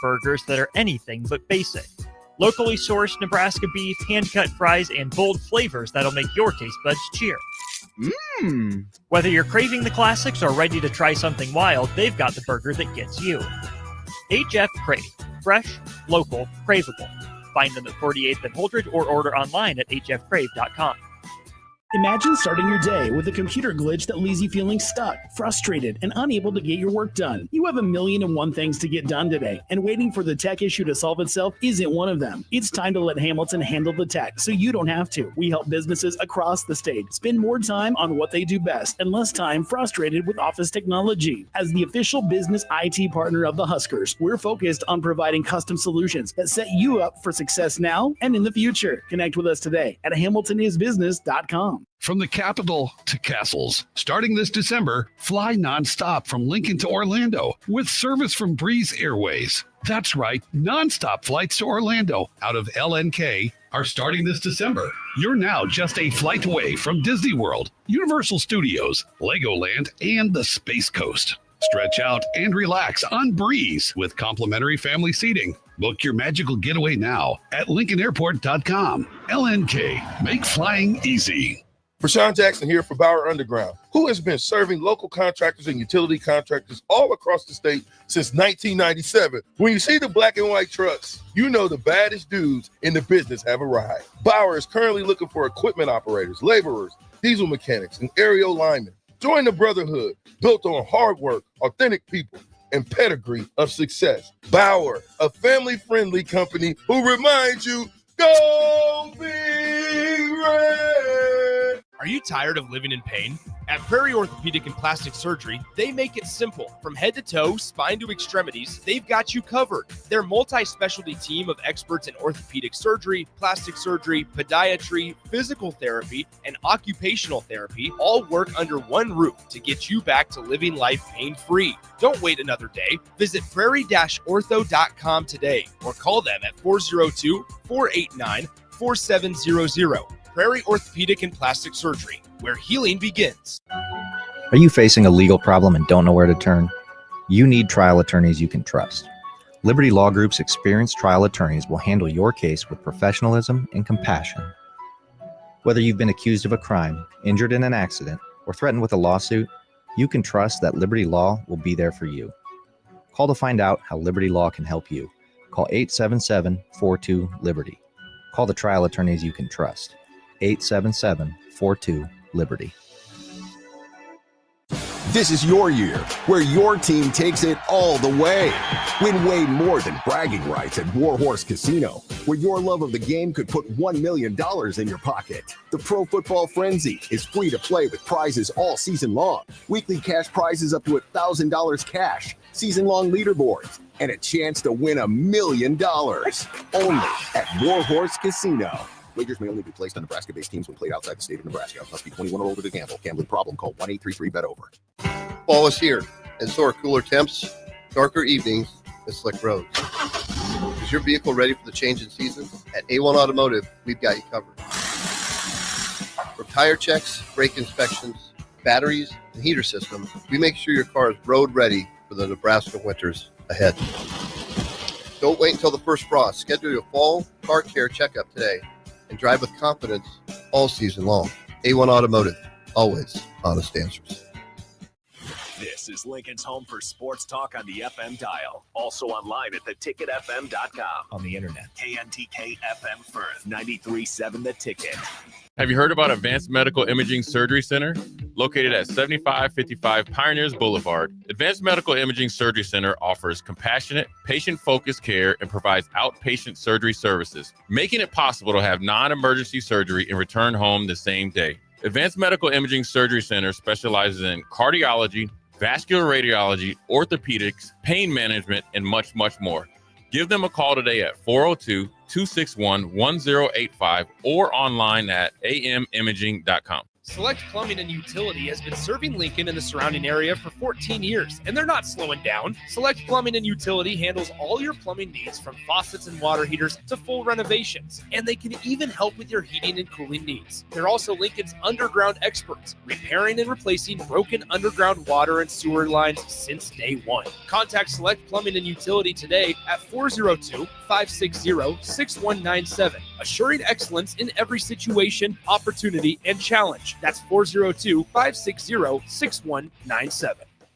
burgers that are anything but basic. Locally sourced Nebraska beef, hand-cut fries, and bold flavors that'll make your taste buds cheer. Mmm. Whether you're craving the classics or ready to try something wild, they've got the burger that gets you. HF Crave. Fresh, local, craveable. Find them at 48th and Holdridge or order online at hfcrave.com. Imagine starting your day with a computer glitch that leaves you feeling stuck, frustrated, and unable to get your work done. You have 1,000,001 things to get done today, and waiting for the tech issue to solve itself isn't one of them. It's time to let Hamilton handle the tech so you don't have to. We help businesses across the state spend more time on what they do best and less time frustrated with office technology. As the official business IT partner of the Huskers, we're focused on providing custom solutions that set you up for success now and in the future. Connect with us today at hamiltonisbusiness.com. From the capital to castles, starting this December, fly nonstop from Lincoln to Orlando with service from Breeze Airways. That's right, nonstop flights to Orlando out of LNK are starting this December. You're now just a flight away from Disney World, Universal Studios, Legoland, and the Space Coast. Stretch out and relax on Breeze with complimentary family seating. Book your magical getaway now at LincolnAirport.com. LNK, make flying easy. Rashawn Jackson here for Bauer Underground, who has been serving local contractors and utility contractors all across the state since 1997. When you see the black and white trucks, you know the baddest dudes in the business have arrived. Bauer is currently looking for equipment operators, laborers, diesel mechanics, and aerial linemen. Join the brotherhood built on hard work, authentic people, and pedigree of success. Bauer, a family-friendly company who reminds you, go Big Red! Are you tired of living in pain? At Prairie Orthopedic and Plastic Surgery, they make it simple. From head to toe, spine to extremities, they've got you covered. Their multi-specialty team of experts in orthopedic surgery, plastic surgery, podiatry, physical therapy, and occupational therapy all work under one roof to get you back to living life pain-free. Don't wait another day. Visit prairie-ortho.com today or call them at 402-489-4700. Prairie Orthopedic and Plastic Surgery, where healing begins. Are you facing a legal problem and don't know where to turn? You need trial attorneys you can trust. Liberty Law Group's experienced trial attorneys will handle your case with professionalism and compassion. Whether you've been accused of a crime, injured in an accident, or threatened with a lawsuit, you can trust that Liberty Law will be there for you. Call to find out how Liberty Law can help you. Call 877-42-LIBERTY. Call the trial attorneys you can trust. 877-42-LIBERTY. This is your year, where your team takes it all the way. Win way more than bragging rights at Warhorse Casino, where your love of the game could put $1 million in your pocket. The Pro Football Frenzy is free to play with prizes all season long. Weekly cash prizes up to $1,000 cash, season-long leaderboards, and a chance to win $1 million. Only at Warhorse Casino. Wagers may only be placed on Nebraska-based teams when played outside the state of Nebraska. Must be 21 or older to gamble. Gambling problem? Call 1-833-BET-OVER. Fall is here, and so are cooler temps, darker evenings, and slick roads. Is your vehicle ready for the change in seasons? At A1 Automotive, we've got you covered. For tire checks, brake inspections, batteries, and heater systems, we make sure your car is road ready for the Nebraska winters ahead. Don't wait until the first frost. Schedule your fall car care checkup today and drive with confidence all season long. A1 Automotive, always honest answers. This is Lincoln's home for sports talk on the FM dial. Also online at theticketfm.com. On the internet, KNTK FM Firth, 93.7 The Ticket. Have you heard about Advanced Medical Imaging Surgery Center? Located at 7555 Pioneers Boulevard, Advanced Medical Imaging Surgery Center offers compassionate, patient-focused care and provides outpatient surgery services, making it possible to have non-emergency surgery and return home the same day. Advanced Medical Imaging Surgery Center specializes in cardiology, vascular radiology, orthopedics, pain management, and much, much more. Give them a call today at 402-261-1085 or online at amimaging.com. Select Plumbing and Utility has been serving Lincoln and the surrounding area for 14 years, and they're not slowing down. Select Plumbing and Utility handles all your plumbing needs from faucets and water heaters to full renovations, and they can even help with your heating and cooling needs. They're also Lincoln's underground experts, repairing and replacing broken underground water and sewer lines since day one. Contact Select Plumbing and Utility today at 402-560-6197, assuring excellence in every situation, opportunity, and challenge. That's 402-560-6197.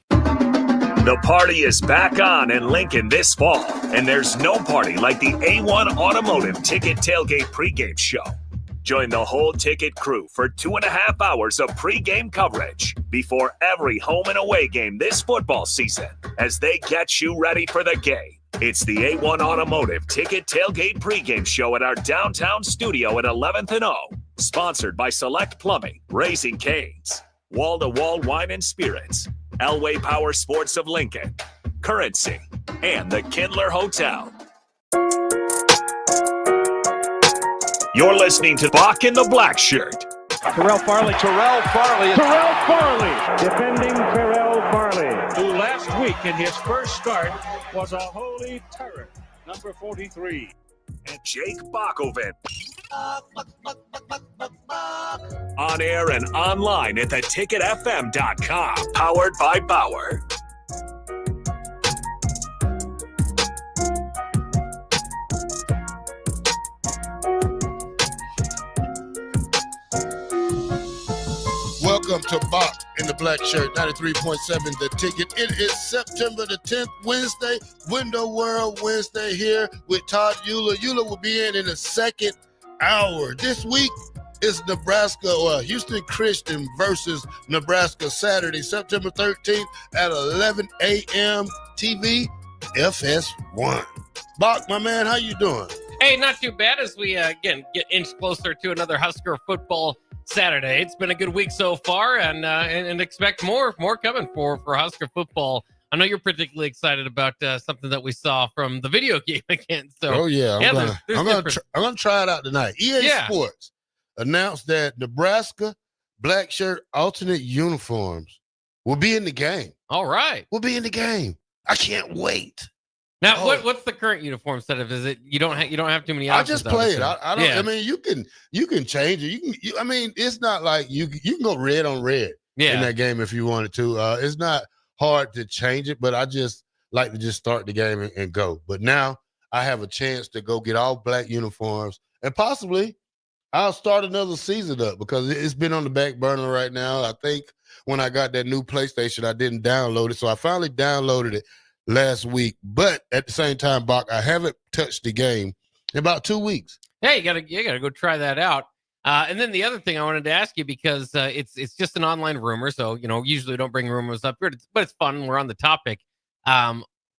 The party is back on in Lincoln this fall, and there's no party like the A1 Automotive Ticket Tailgate pregame show. Join the whole ticket crew for 2.5 hours of pregame coverage before every home and away game this football season as they get you ready for the game. It's the A1 Automotive Ticket Tailgate pregame show at our downtown studio at 11th and O. Sponsored by Select Plumbing, Raising Cane's, Wall to Wall Wine and Spirits, Elway Power Sports of Lincoln, Currency, and the Kindler Hotel. You're listening to Bock the Blackshirt. Terrell Farley, defending Terrell Farley, who last week in his first start was a holy terror, number 43. And Jake Bockoven. On air and online at theticketfm.com. Powered by Bauer. Welcome to Bock in the Black Shirt, 93.7 The Ticket. It is September the 10th, Wednesday, Window World Wednesday here with Todd Euler. Euler will be in the second hour. This week is Houston Christian versus Nebraska, Saturday, September 13th at 11 a.m. TV, FS1. Bock, my man, how you doing? Hey, not too bad as we, again, get inch closer to another Husker football Saturday. It's been a good week so far, and expect more coming for Husker football. I know you're particularly excited about something that we saw from the video game again. So, I'm gonna try it out tonight. EA Sports announced that Nebraska Blackshirt alternate uniforms will be in the game. All right, we'll be in the game. I can't wait. Now, what's the current uniform setup? Is it you don't have too many options? I just play it. I don't. Yeah. I mean, you can change it. I mean, it's not like you can go red on red in that game if you wanted to. It's not hard to change it, but I just like to just start the game and go. But now I have a chance to go get all black uniforms, and possibly I'll start another season up because it's been on the back burner right now. I think when I got that new PlayStation, I didn't download it, so I finally downloaded it last week, but at the same time, Bock, I haven't touched the game in about 2 weeks. Hey, you gotta go try that out. And then the other thing I wanted to ask you, because it's just an online rumor, so usually we don't bring rumors up here, but it's fun. We're on the topic.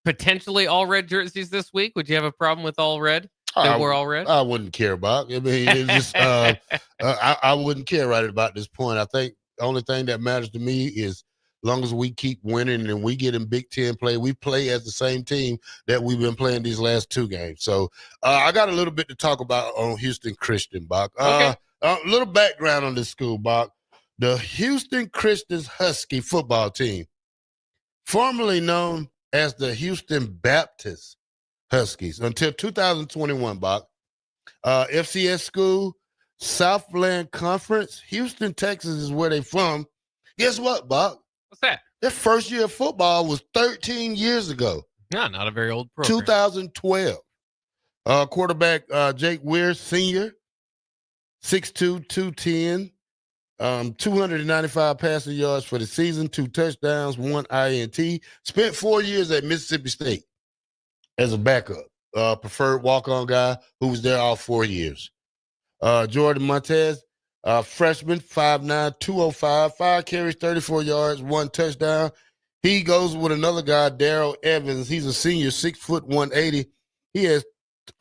Potentially all red jerseys this week. Would you have a problem with all red? We're all red. I wouldn't care, Bock. I mean, it's just I wouldn't care right about this point. I think the only thing that matters to me is, long as we keep winning and we get in Big Ten play, we play as the same team that we've been playing these last two games. So I got a little bit to talk about on Houston Christian, Bock. Okay. A little background on this school, Bock. The Houston Christian Husky football team, formerly known as the Houston Baptist Huskies, until 2021, Bock. FCS school, Southland Conference, Houston, Texas is where they from. Guess what, Bock? What's that? Their first year of football was 13 years ago. Yeah, not a very old program. 2012. Quarterback Jake Weir, senior, 6'2", 210, 295 passing yards for the season, 2 touchdowns, 1 INT. Spent 4 years at Mississippi State as a backup. Preferred walk-on guy who was there all 4 years. Jordan Montez, freshman, 5'9", 205, 5 carries, 34 yards, 1 touchdown. He goes with another guy, Darrell Evans. He's a senior, 6 foot, 180. He has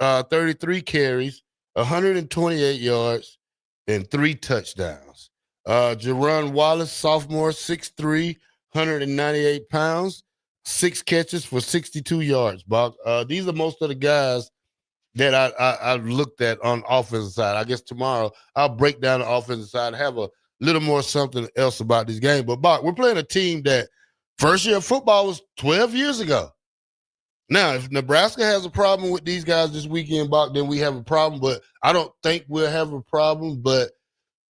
33 carries, 128 yards, and 3 touchdowns. Jerron Wallace, sophomore, 6'3", 198 pounds, 6 catches for 62 yards, Bock. These are most of the guys that I looked at on offensive side. I guess tomorrow I'll break down the offensive side, have little more something else about this game. But, Bach, we're playing a team that first year of football was 12 years ago. Now, if Nebraska has a problem with these guys this weekend, Bach, then we have a problem. But I don't think we'll have a problem. But,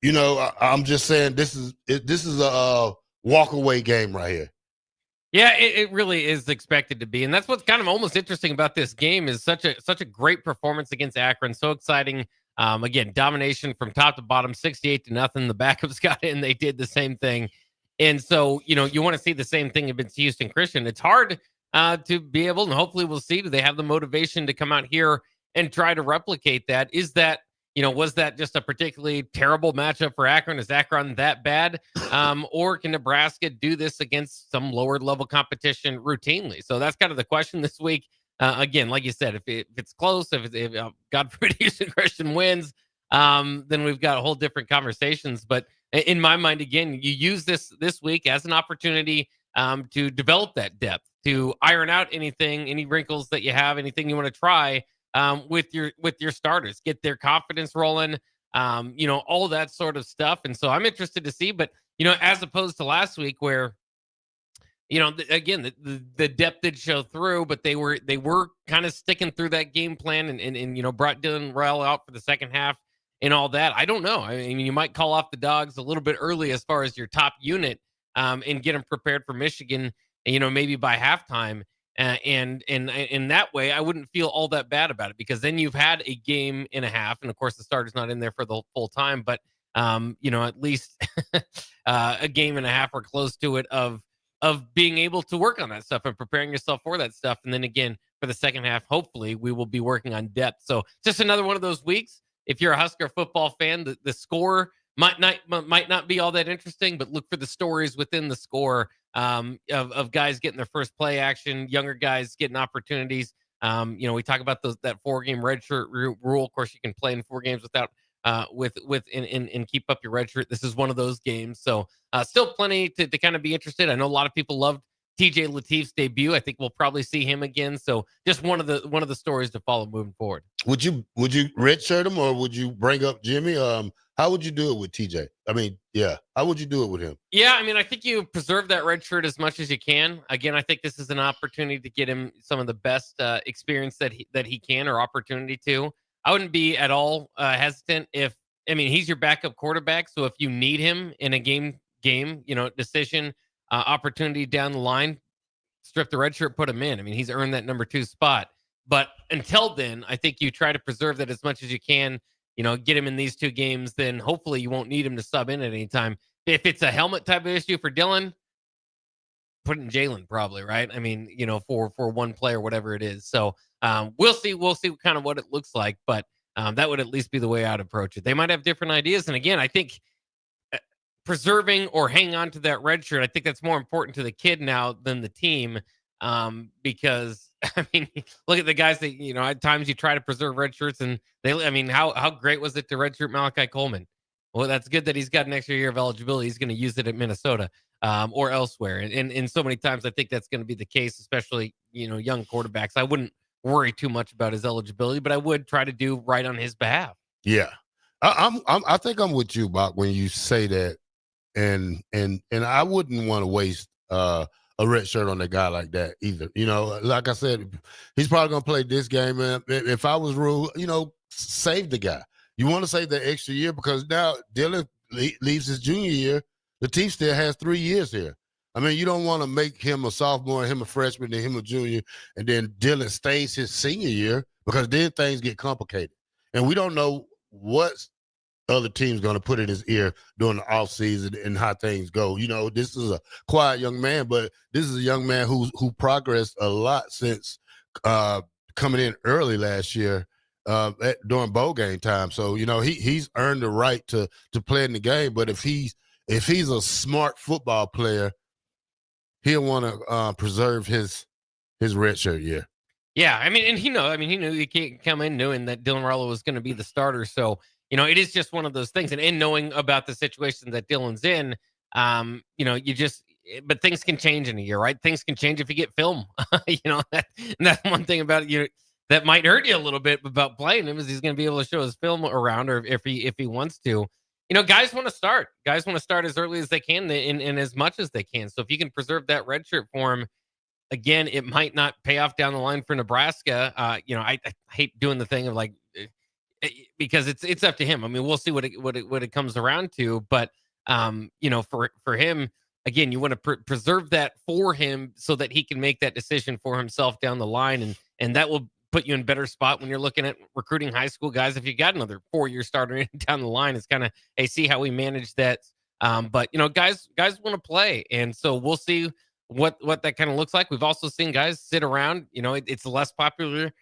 I'm just saying this is a walk-away game right here. Yeah, it really is expected to be. And that's what's kind of almost interesting about this game is such a great performance against Akron. So exciting. Again, domination from top to bottom, 68-0. The backups got in. They did the same thing. And so, you want to see the same thing against Houston Christian. It's hard to be able, and hopefully we'll see, do they have the motivation to come out here and try to replicate that? Is that, was that just a particularly terrible matchup for Akron? Is Akron that bad? Or can Nebraska do this against some lower level competition routinely? So that's kind of the question this week. Again, like you said, if it's close, if God forbid Houston Christian wins, then we've got a whole different conversations. But in my mind, again, you use this week as an opportunity to develop that depth, to iron out any wrinkles that you have, anything you want to try with your starters, get their confidence rolling, all that sort of stuff. And so I'm interested to see, but as opposed to last week where, again, the depth did show through, but they were kind of sticking through that game plan and brought Dylan Rell out for the second half and all that. I don't know. I mean, you might call off the dogs a little bit early as far as your top unit and get them prepared for Michigan, maybe by halftime. And in that way, I wouldn't feel all that bad about it because then you've had a game and a half. And of course, the starter's not in there for the full time, but, at least a game and a half or close to it of being able to work on that stuff and preparing yourself for that stuff. And then again, for the second half, hopefully we will be working on depth. So just another one of those weeks. If you're a Husker football fan, the score might not be all that interesting, but look for the stories within the score of guys getting their first play action, younger guys getting opportunities. We talk about that 4-game redshirt rule. Of course, you can play in 4 games without and keep up your redshirt. This is one of those games. So still plenty to kind of be interested. I know a lot of people loved TJ Latif's debut. I think we'll probably see him again. So just one of the stories to follow moving forward. Would you redshirt him or would you bring up Jimmy? How would you do it with TJ? I mean, yeah. How would you do it with him? Yeah, I mean, I think you preserve that red shirt as much as you can. Again, I think this is an opportunity to get him some of the best experience that he can or opportunity to. I wouldn't be at all hesitant he's your backup quarterback. So if you need him in a game, decision opportunity down the line, strip the red shirt, put him in. I mean, he's earned that number 2 spot. But until then, I think you try to preserve that as much as you can. Get him in these 2 games, then hopefully you won't need him to sub in at any time. If it's a helmet type of issue for Dylan, put it in Jalen probably, right? I mean, for one play or whatever it is. So we'll see kind of what it looks like, but that would at least be the way I'd approach it. They might have different ideas. And again, I think preserving or hanging on to that red shirt, I think that's more important to the kid now than the team. Because I mean, look at the guys that, at times you try to preserve red shirts and how great was it to redshirt Malachi Coleman? Well, that's good that he's got an extra year of eligibility. He's going to use it at Minnesota or elsewhere. And so many times I think that's going to be the case, especially, young quarterbacks. I wouldn't worry too much about his eligibility, but I would try to do right on his behalf. Yeah. I think I'm with you, Bach, when you say that. And I wouldn't want to waste a red shirt on a guy like that either. Like I said, he's probably going to play this game. And if I was Rule, save the guy. You want to save that extra year because now Dylan leaves his junior year. Latif still has 3 years here. I mean, you don't want to make him a sophomore, him a freshman, and him a junior, and then Dylan stays his senior year because then things get complicated. And we don't know what other team's going to put in his ear during the offseason and how things go. This is a quiet young man, but this is a young man who progressed a lot since coming in early last year during bowl game time. So, he's earned the right to play in the game. But if he's a smart football player, he'll want to preserve his redshirt year. Yeah, I mean, and he knew he can't come in knowing that Dylan Rollo was going to be the starter. So, it is just one of those things. And in knowing about the situation that Dylan's in, but things can change in a year, right? Things can change if you get film. That's one thing about it, that might hurt you a little bit about playing him is he's going to be able to show his film around, or if he wants to. Guys want to start. Guys want to start as early as they can and as much as they can. So if you can preserve that red shirt for him, again, it might not pay off down the line for Nebraska. I hate doing the thing of because it's up to him. I mean, we'll see what it comes around to. But for him, again, you want to preserve that for him so that he can make that decision for himself down the line, and that will put you in a better spot when you're looking at recruiting high school guys. If you got another 4-year starter down the line, it's kind of, hey, see how we manage that. But guys want to play, and so we'll see what that kind of looks like. We've also seen guys sit around. It's less popular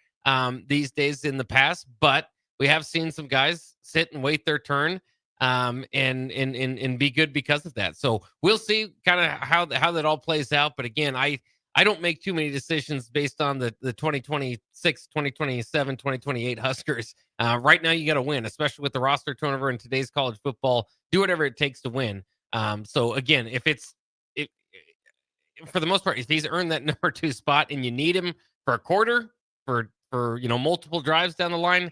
these days in the past, but we have seen some guys sit and wait their turn and be good because of that. So we'll see kind of how that all plays out. But again, I don't make too many decisions based on the 2026, 2027, 2028 Huskers. Right now, you got to win, especially with the roster turnover in today's college football. Do whatever it takes to win. So again, for the most part, if he's earned that number 2 spot and you need him for a quarter, for multiple drives down the line,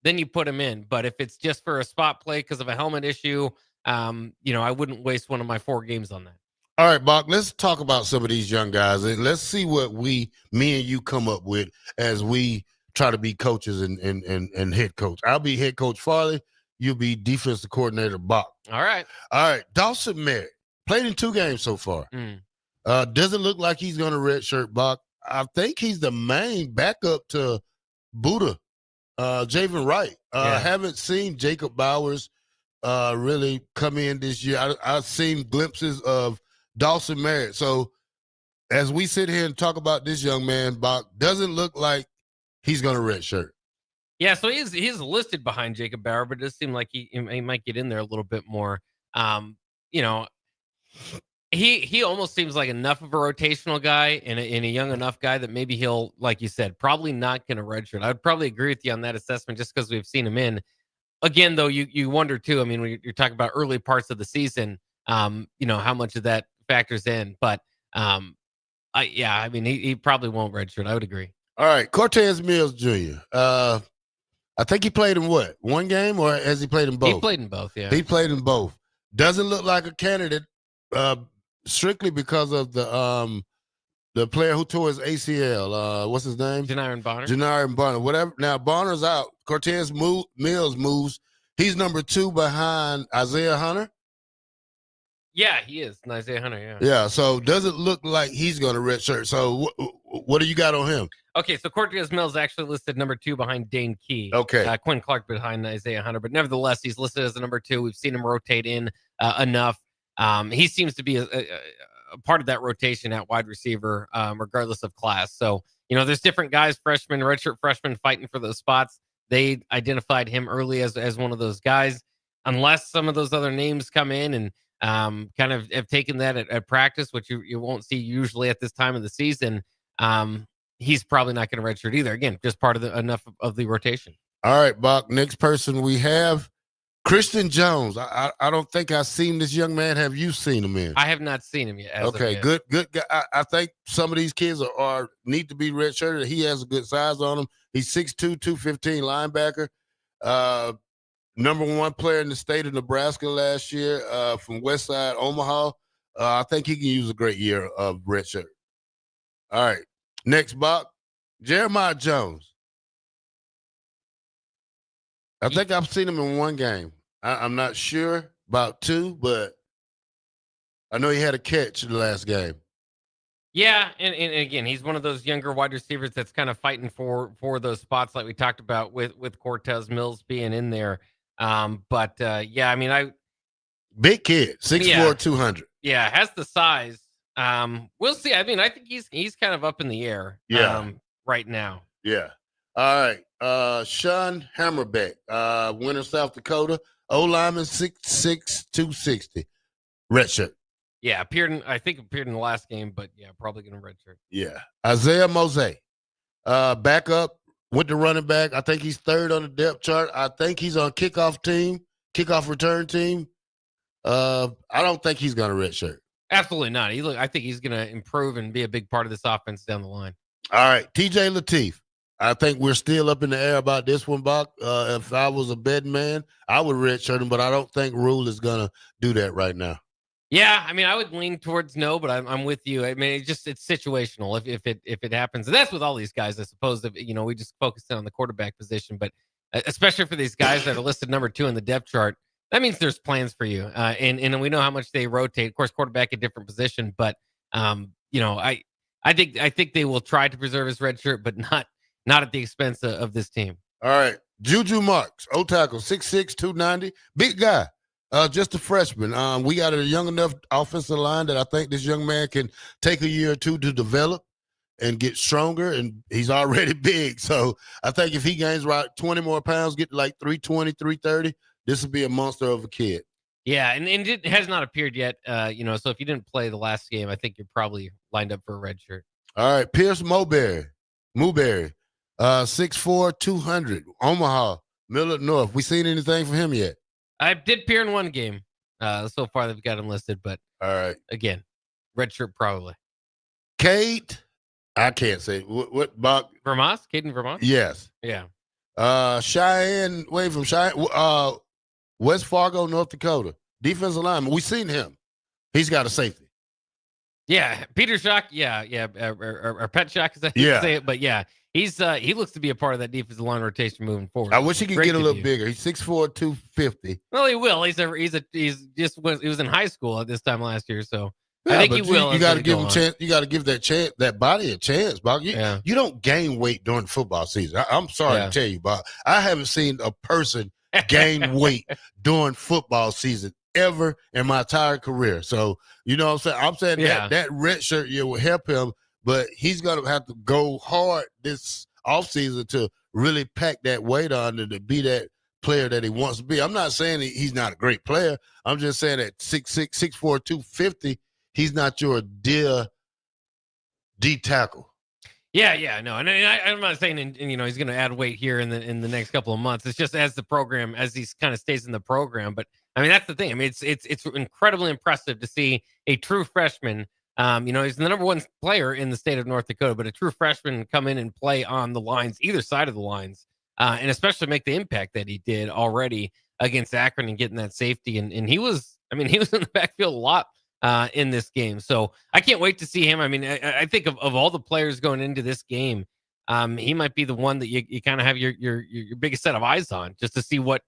then you put him in. But if it's just for a spot play because of a helmet issue, I wouldn't waste one of my 4 games on that. All right, Bock, let's talk about some of these young guys, and let's see what me and you come up with as we try to be coaches and head coach. I'll be head coach Farley. You'll be defensive coordinator Bock. All right. Dawson Merritt played in 2 games so far. Doesn't look like he's going to redshirt, Bock. I think he's the main backup to Buddha, Javen Wright. Haven't seen Jacob Bowers really come in this year. I've seen glimpses of Dawson Merritt. So as we sit here and talk about this young man, Bock, doesn't look like he's going to redshirt. Yeah, so he's listed behind Jacob Bauer, but it does seem like he might get in there a little bit more. He almost seems like enough of a rotational guy and a young enough guy that maybe he'll, like you said, probably not going to redshirt. I would probably agree with you on that assessment just because we've seen him in. Again, though, you wonder too. I mean, when you're talking about early parts of the season, how much of that factors in. But he probably won't redshirt. I would agree. All right, Cortez Mills Jr. I think he played in what? 1 game, or has he played in both? He played in both, yeah. He played in both. Doesn't look like a candidate strictly because of the player who tore his ACL. What's his name? Janiron Bonner. Janiron Bonner. Whatever. Now, Bonner's out. Cortez Mills moves. He's number 2 behind Isaiah Hunter. Yeah, he is. Isaiah Hunter, yeah. Yeah, so doesn't look like he's going to redshirt. So what do you got on him? Okay, so Cortez Mills actually listed number 2 behind Dane Key. Okay. Quinn Clark behind Isaiah Hunter, but nevertheless, he's listed as the number 2. We've seen him rotate in enough. He seems to be a part of that rotation at wide receiver, regardless of class. So, there's different guys, freshmen, redshirt freshmen, fighting for those spots. They identified him early as one of those guys. Unless some of those other names come in and kind of have taken that at practice, which you won't see usually at this time of the season, he's probably not going to redshirt either. Again, just part of enough of the rotation. All right, Bock. Next person we have, Christian Jones. I don't think I've seen this young man. Have you seen him in? I have not seen him yet. Okay, good guy. I think some of these kids are need to be redshirted. He has a good size on him. He's 6'2", 215 linebacker. Number 1 player in the state of Nebraska last year from Westside Omaha. I think he can use a great year of redshirt. All right. Next, Bock, Jeremiah Jones. I think I've seen him in 1 game. I'm not sure about 2, but I know he had a catch in the last game. Yeah, and again, he's one of those younger wide receivers that's kind of fighting for those spots like we talked about with Cortez Mills being in there. Big kid, 6'4", 200. Yeah, has the size. We'll see. I mean, I think he's kind of up in the air. Right now. Yeah. All right. Sean Hammerbeck, Winter, South Dakota, O-lineman, 6'6", 260. Redshirt. Yeah, appeared in the last game, but yeah, probably going to redshirt. Yeah. Isaiah Mose, backup, went to running back. I think he's 3rd on the depth chart. I think he's on kickoff return team. I don't think he's going to redshirt. Absolutely not. I think he's going to improve and be a big part of this offense down the line. All right. TJ Lateef, I think we're still up in the air about this one, Bach. If I was a betting man, I would redshirt him, but I don't think Rule is going to do that right now. Yeah, I mean, I would lean towards no, but I'm with you. I mean, it's situational if it happens, and that's with all these guys. I suppose that we just focused on the quarterback position, but especially for these guys that are listed number 2 in the depth chart, that means there's plans for you. And we know how much they rotate. Of course, quarterback a different position, but I think they will try to preserve his red shirt, but not at the expense of this team. All right, Juju Marks, O-tackle, 6'6", 290, big guy. Just a freshman. We got a young enough offensive line that I think this young man can take a year or two to develop and get stronger, and he's already big. So I think if he gains about 20 more pounds, get to like 320, 330, this will be a monster of a kid. Yeah, and it has not appeared yet. So if you didn't play the last game, I think you're probably lined up for a red shirt. All right, Pierce Mowberry, 6'4", 200, Omaha, Millard North. We seen anything from him yet? I did appear in one game. So far, they've got him listed, but all right, again, red shirt probably. Kate, I can't say what Bach. Vermont, Caden Vermont. Yes. Yeah. Cheyenne, from Cheyenne, West Fargo, North Dakota, defensive lineman. We seen him. He's got a safety. Yeah, Peter Shock. Yeah, or Pet Shock, as I say it. But yeah, he looks to be a part of that defensive line rotation moving forward. I wish he could get a little bigger. He's 6'4", 250. Well, he will. He was in high school at this time last year, so I think he will. You got to give him chance. You got to give that body a chance, Bob. You don't gain weight during the football season. I'm sorry to tell you, Bob. I haven't seen a person gain weight during football season ever in my entire career. So, you know what I'm saying? That red shirt year will help him, but he's going to have to go hard this offseason to really pack that weight on and to be that player that he wants to be. I'm not saying he's not a great player. I'm just saying that 6'6", 6'4", 250, he's not your D tackle. Yeah, no, and I'm not saying he's going to add weight here in the next couple of months. It's just as he kind of stays in the program. But I mean, that's the thing. I mean, it's incredibly impressive to see a true freshman. He's the number 1 player in the state of North Dakota, but a true freshman come in and play on the lines, either side of the lines, and especially make the impact that he did already against Akron and getting that safety. And he was in the backfield a lot in this game. So I can't wait to see him. I mean, I think of all the players going into this game, he might be the one that you kind of have your biggest set of eyes on, just to see what's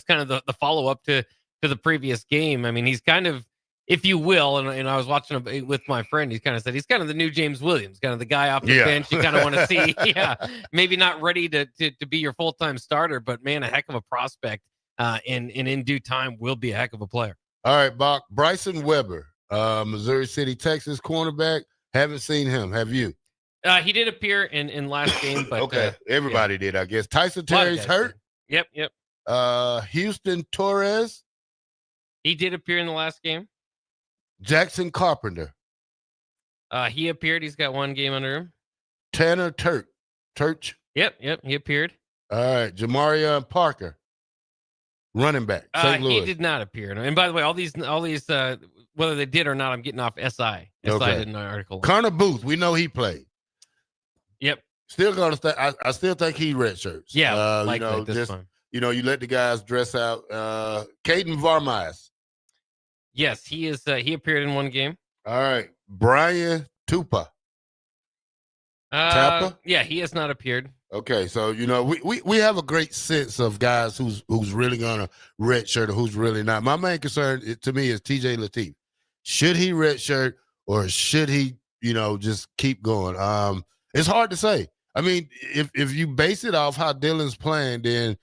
kind of the follow up to the previous game. I mean, he's kind of, if you will, and I was watching with my friend, he kind of said he's kind of the new James Williams, kind of the guy off the bench you kind of want to see. Maybe not ready to be your full-time starter, but man, a heck of a prospect, and in due time will be a heck of a player. All right, Bach, Bryson Weber, Missouri City, Texas cornerback. Haven't seen him. Have you? He did appear in last game, but okay, everybody did, I guess. Tyson Terry's hurt. Yep. Houston Torres. He did appear in the last game. Jackson Carpenter. He appeared. He's got 1 game under him. Tanner Turch. Yep. He appeared. All right, Jamarion Parker, running back, St. Louis. He did not appear. And by the way, all these, whether they did or not, I'm getting off SI. SI did an article. Connor Booth, we know he played. Yep. Still gonna stay. I still think he red shirts. Yeah, this time. You let the guys dress out. Caden Varmias. Yes, he is. He appeared in 1 game. All right, Brian Tupa. Tappa? Yeah, he has not appeared. Okay, so we have a great sense of guys who's really gonna redshirt or who's really not. My main concern to me is TJ Lateef. Should he redshirt or should he, just keep going? It's hard to say. I mean, if you base it off how Dylan's playing, then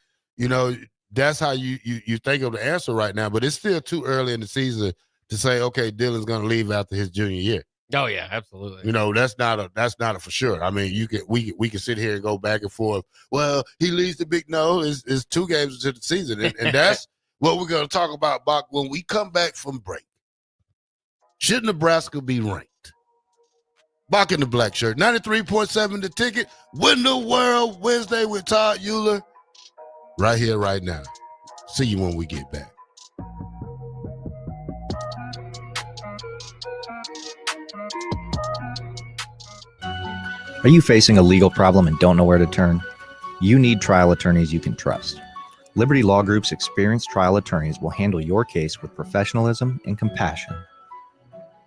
that's how you think of the answer right now. But it's still too early in the season to say, okay, Dylan's gonna leave after his junior year. Oh yeah, absolutely. That's not a for sure. I mean, we can sit here and go back and forth. Well, he leads the big no. It's 2 games into the season, and that's what we're going to talk about, Bach, when we come back from break. Should Nebraska be ranked? Bock in the Black Shirt, 93.7 The Ticket. Win the World Wednesday with Todd Euler. Right here, right now. See you when we get back. Are you facing a legal problem and don't know where to turn? You need trial attorneys you can trust. Liberty Law Group's experienced trial attorneys will handle your case with professionalism and compassion.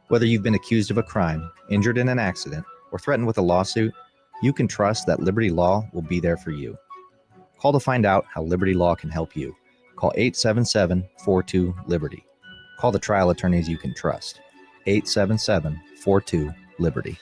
Whether you've been accused of a crime, injured in an accident, or threatened with a lawsuit, you can trust that Liberty Law will be there for you. Call to find out how Liberty Law can help you. Call 877-42-LIBERTY. Call the trial attorneys you can trust. 877-42-LIBERTY.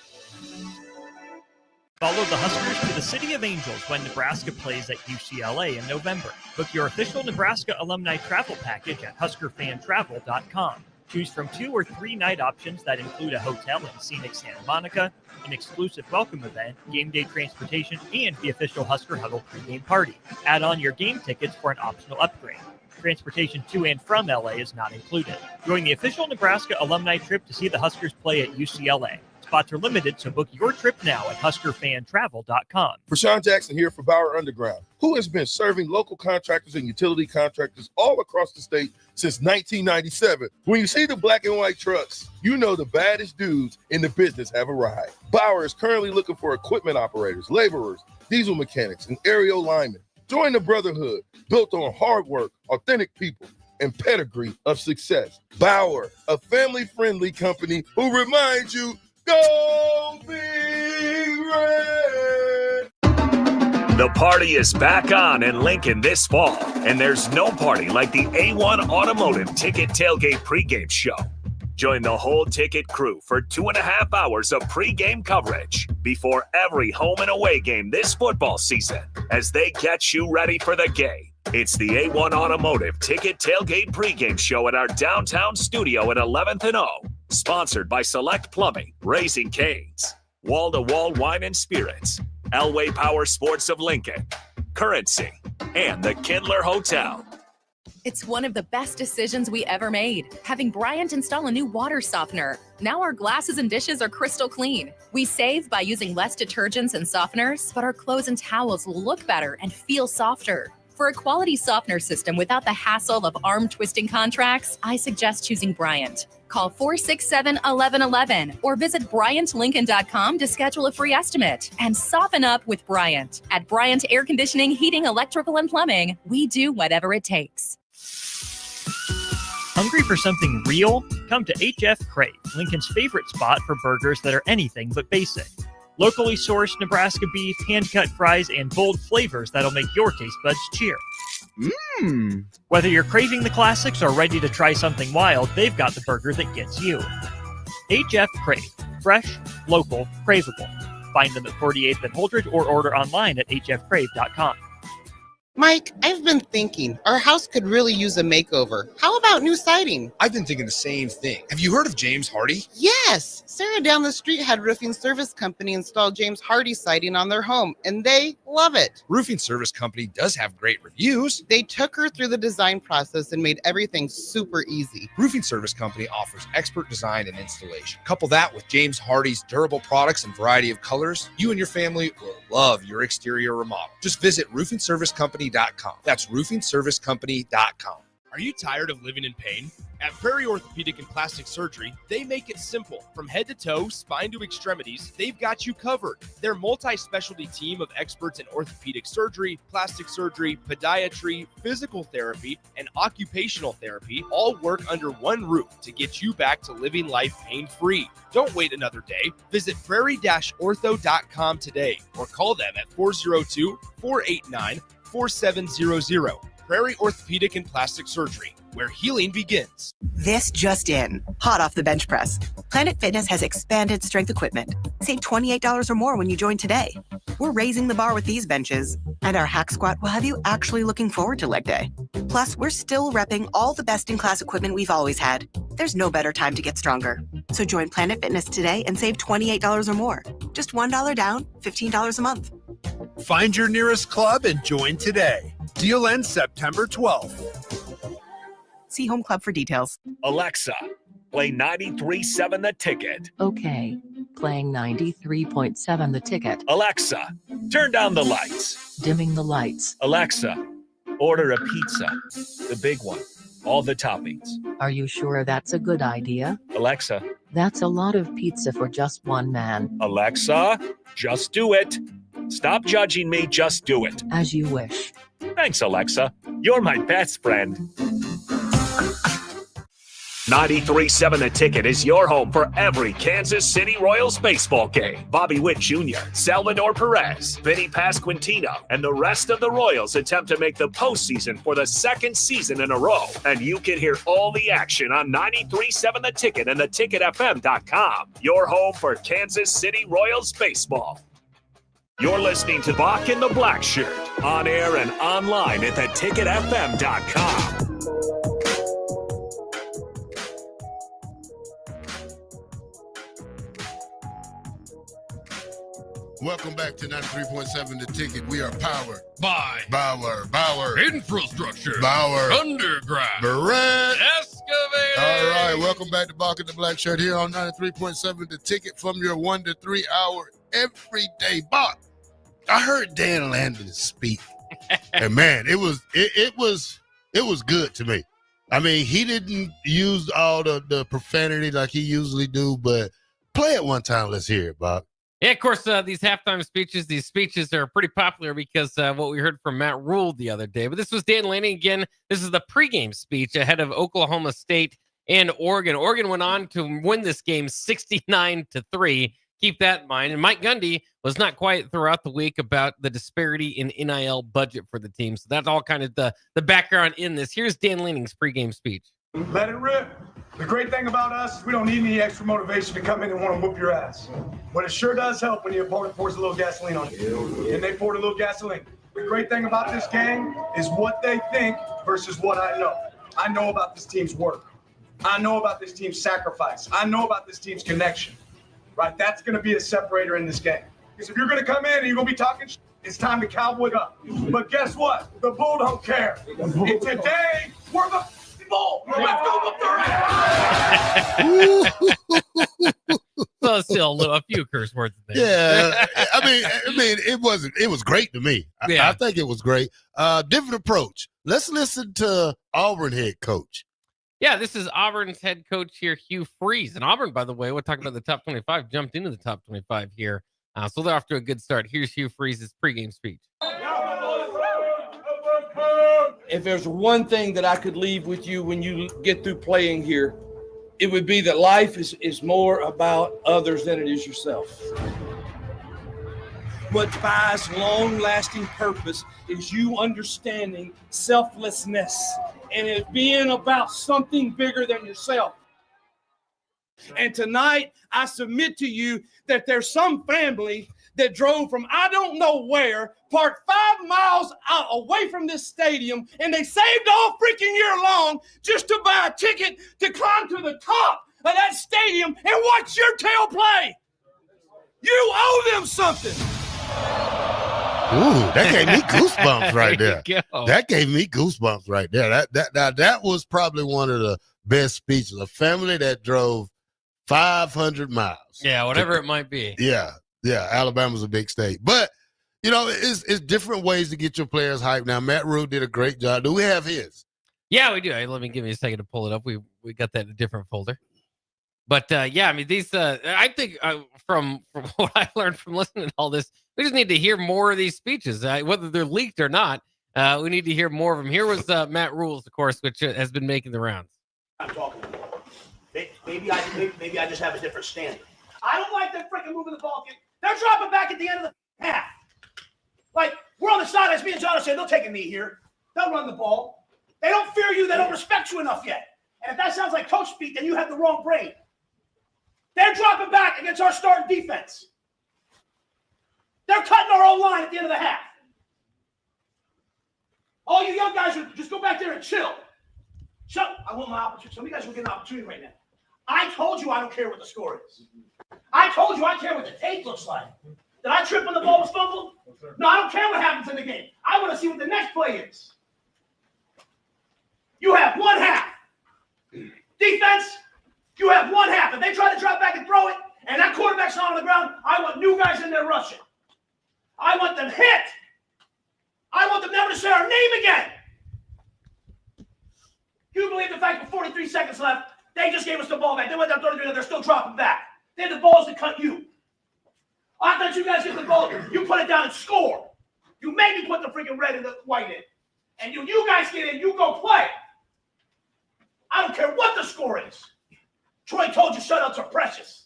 Follow the Huskers to the City of Angels when Nebraska plays at UCLA in November. Book your official Nebraska alumni travel package at huskerfantravel.com. Choose from 2 or 3 night options that include a hotel in scenic Santa Monica, an exclusive welcome event, game day transportation, and the official Husker Huddle pregame party. Add on your game tickets for an optional upgrade. Transportation to and from LA is not included. Join the official Nebraska alumni trip to see the Huskers play at UCLA. Spots are limited, so book your trip now at huskerfantravel.com. Rashawn Jackson here for Bauer Underground, who has been serving local contractors and utility contractors all across the state since 1997. When you see the black and white trucks, you know the baddest dudes in the business have arrived. Bauer is currently looking for equipment operators, laborers, diesel mechanics, and aerial linemen. Join the brotherhood built on hard work, authentic people, and pedigree of success. Bauer, a family-friendly company who reminds you, go Big Red! The party is back on in Lincoln this fall, and there's no party like the A1 Automotive Ticket Tailgate pregame show. Join the whole ticket crew for 2.5 hours of pregame coverage before every home and away game this football season as they get you ready for the game. It's the A1 Automotive Ticket Tailgate pregame show at our downtown studio at 11th and O. Sponsored by Select Plumbing, Raising Cane's, Wall-to-Wall Wine and Spirits, Elway Power Sports of Lincoln, Currency, and the Kindler Hotel. It's one of the best decisions we ever made, having Bryant install a new water softener. Now our glasses and dishes are crystal clean. We save by using less detergents and softeners, but our clothes and towels will look better and feel softer. For a quality softener system without the hassle of arm-twisting contracts, I suggest choosing Bryant. Call 467-1111 or visit BryantLincoln.com to schedule a free estimate and soften up with Bryant. At Bryant Air Conditioning, Heating, Electrical, and Plumbing, we do whatever it takes. Hungry for something real? Come to HF Crave, Lincoln's favorite spot for burgers that are anything but basic. Locally sourced Nebraska beef, hand-cut fries, and bold flavors that'll make your taste buds cheer. Mmm. Whether you're craving the classics or ready to try something wild, they've got the burger that gets you. HF Crave. Fresh, local, craveable. Find them at 48th and Holdridge or order online at hfcrave.com. Mike, I've been thinking our house could really use a makeover. How about new siding? I've been thinking the same thing. Have you heard of James Hardy? Yes. Sarah down the street had Roofing Service Company install James Hardy siding on their home, and they love it. Roofing Service Company does have great reviews. They took her through the design process and made everything super easy. Roofing Service Company offers expert design and installation. Couple that with James Hardy's durable products and variety of colors, you and your family will love your exterior remodel. Just visit roofingservicecompany.com. That's roofingservicecompany.com. Are you tired of living in pain? At Prairie Orthopedic and Plastic Surgery, they make it simple. From head to toe, spine to extremities, they've got you covered. Their multi-specialty team of experts in orthopedic surgery, plastic surgery, podiatry, physical therapy, and occupational therapy all work under one roof to get you back to living life pain-free. Don't wait another day. Visit prairie-ortho.com today or call them at 402-489-4700. Prairie Orthopedic and Plastic Surgery, where healing begins. This just in, hot off the bench press. Planet Fitness has expanded strength equipment. Save $28 or more when you join today. We're raising the bar with these benches, and our hack squat will have you actually looking forward to leg day. Plus, we're still repping all the best-in-class equipment we've always had. There's no better time to get stronger. So join Planet Fitness today and save $28 or more. Just $1 down, $15 a month. Find your nearest club and join today. Deal ends September 12th. See Home Club for details. Alexa, play 93.7 The Ticket. Okay, playing 93.7 The Ticket. Alexa, turn down the lights. Dimming the lights. Alexa, order a pizza. The big one. All the toppings. Are you sure that's a good idea? Alexa, That's a lot of pizza for just one man. Alexa, just do it. Stop judging me, just do it. As you wish. Thanks, Alexa. You're my best friend. 93.7 The Ticket is your home for every Kansas City Royals baseball game. Bobby Witt Jr., Salvador Perez, Vinny Pasquantino, and the rest of the Royals attempt to make the postseason for the second season in a row. And you can hear all the action on 93.7 The Ticket and theticketfm.com. Your home for Kansas City Royals baseball. You're listening to Bock and the Blackshirt, on air and online at theticketfm.com. Welcome back to 93.7 The Ticket. We are powered by Bauer. Infrastructure. Bauer. Underground. Barrett. Excavating. All right, welcome back to Bock and the Blackshirt here on 93.7 The Ticket from your 1 to 3 hour everyday Bock. I heard Dan Landon speak, and man, it was good to me. I mean, he didn't use all the profanity like he usually do, but play it one time. Let's hear it, Bob. Yeah, of course, these halftime speeches, these speeches are pretty popular because what we heard from Matt Rule the other day. But this was Dan Lanning again. This is the pregame speech ahead of Oklahoma State and Oregon. Oregon went on to win this game 69-3. Keep that in mind. And Mike Gundy was not quiet throughout the week about the disparity in NIL budget for the team. So that's all kind of the background in this. Here's Dan Lanning's pregame speech. Let it rip. The great thing about us is we don't need any extra motivation to come in and want to whoop your ass. But it sure does help when your opponent pours a little gasoline on you. And they poured a little gasoline. The great thing about this game is what they think versus what I know. I know about this team's work. I know about this team's sacrifice. I know about this team's connection. Right? That's going to be a separator in this game. Because if you're going to come in and you're going to be talking shit, it's time to cowboy it up. But guess what? The Bull don't care. And today, we're the Bull. Let's go with So still a few curse words there. Yeah, I mean, it was great to me. I think it was great. Different approach. Let's listen to Auburn head coach. Yeah, this is Auburn's head coach here, Hugh Freeze. And Auburn, by the way, we're talking about the top 25, jumped into the top 25 here. So they're off to a good start. Here's Hugh Freeze's pregame speech. If there's one thing that I could leave with you when you get through playing here, it would be that life is more about others than it is yourself. What buys long-lasting purpose is you understanding selflessness and it being about something bigger than yourself. And tonight, I submit to you that there's some family that drove from I don't know where, parked 5 miles out away from this stadium, and they saved all freaking year long just to buy a ticket to climb to the top of that stadium and watch your tail play. You owe them something. Ooh, that gave me goosebumps right there. Go. That gave me goosebumps right there. That was probably one of the best speeches. A family that drove 500 miles. Yeah, whatever it might be. Yeah. Alabama's a big state, but it's different ways to get your players hyped. Now, Matt Rule did a great job. Do we have his? Yeah, we do. Let me give me a second to pull it up. We got that in a different folder. But yeah, I mean, these. I think from what I learned from listening to all this, we just need to hear more of these speeches, whether they're leaked or not. We need to hear more of them. Here was Matt Rule's, of course, which has been making the rounds. I'm talking about. Maybe I just have a different standard. I don't like them freaking moving the ball. They're dropping back at the end of the half. Like, we're on the sidelines. Me and John are saying, they'll take a knee here. They'll run the ball. They don't fear you. They don't respect you enough yet. And if that sounds like coach speak, then you have the wrong brain. They're dropping back against our starting defense. They're cutting our own line at the end of the half. All you young guys, just go back there and chill. I want my opportunity. Some of you guys will get an opportunity right now. I told you I don't care what the score is. I told you I care what the tape looks like. Did I trip when the ball was fumbled? No, I don't care what happens in the game. I want to see what the next play is. You have one half. Defense, you have one half. If they try to drop back and throw it, and that quarterback's not on the ground, I want new guys in there rushing. I want them hit. I want them never to say our name again. Can you believe the fact with 43 seconds left, They just gave us the ball back. They went down 33, they're still dropping back. They had the balls to cut you. I thought you guys get the ball. You put it down and score. You made me put the freaking red and the white in. And you guys get in, you go play. I don't care what the score is. Troy told you shutouts are precious.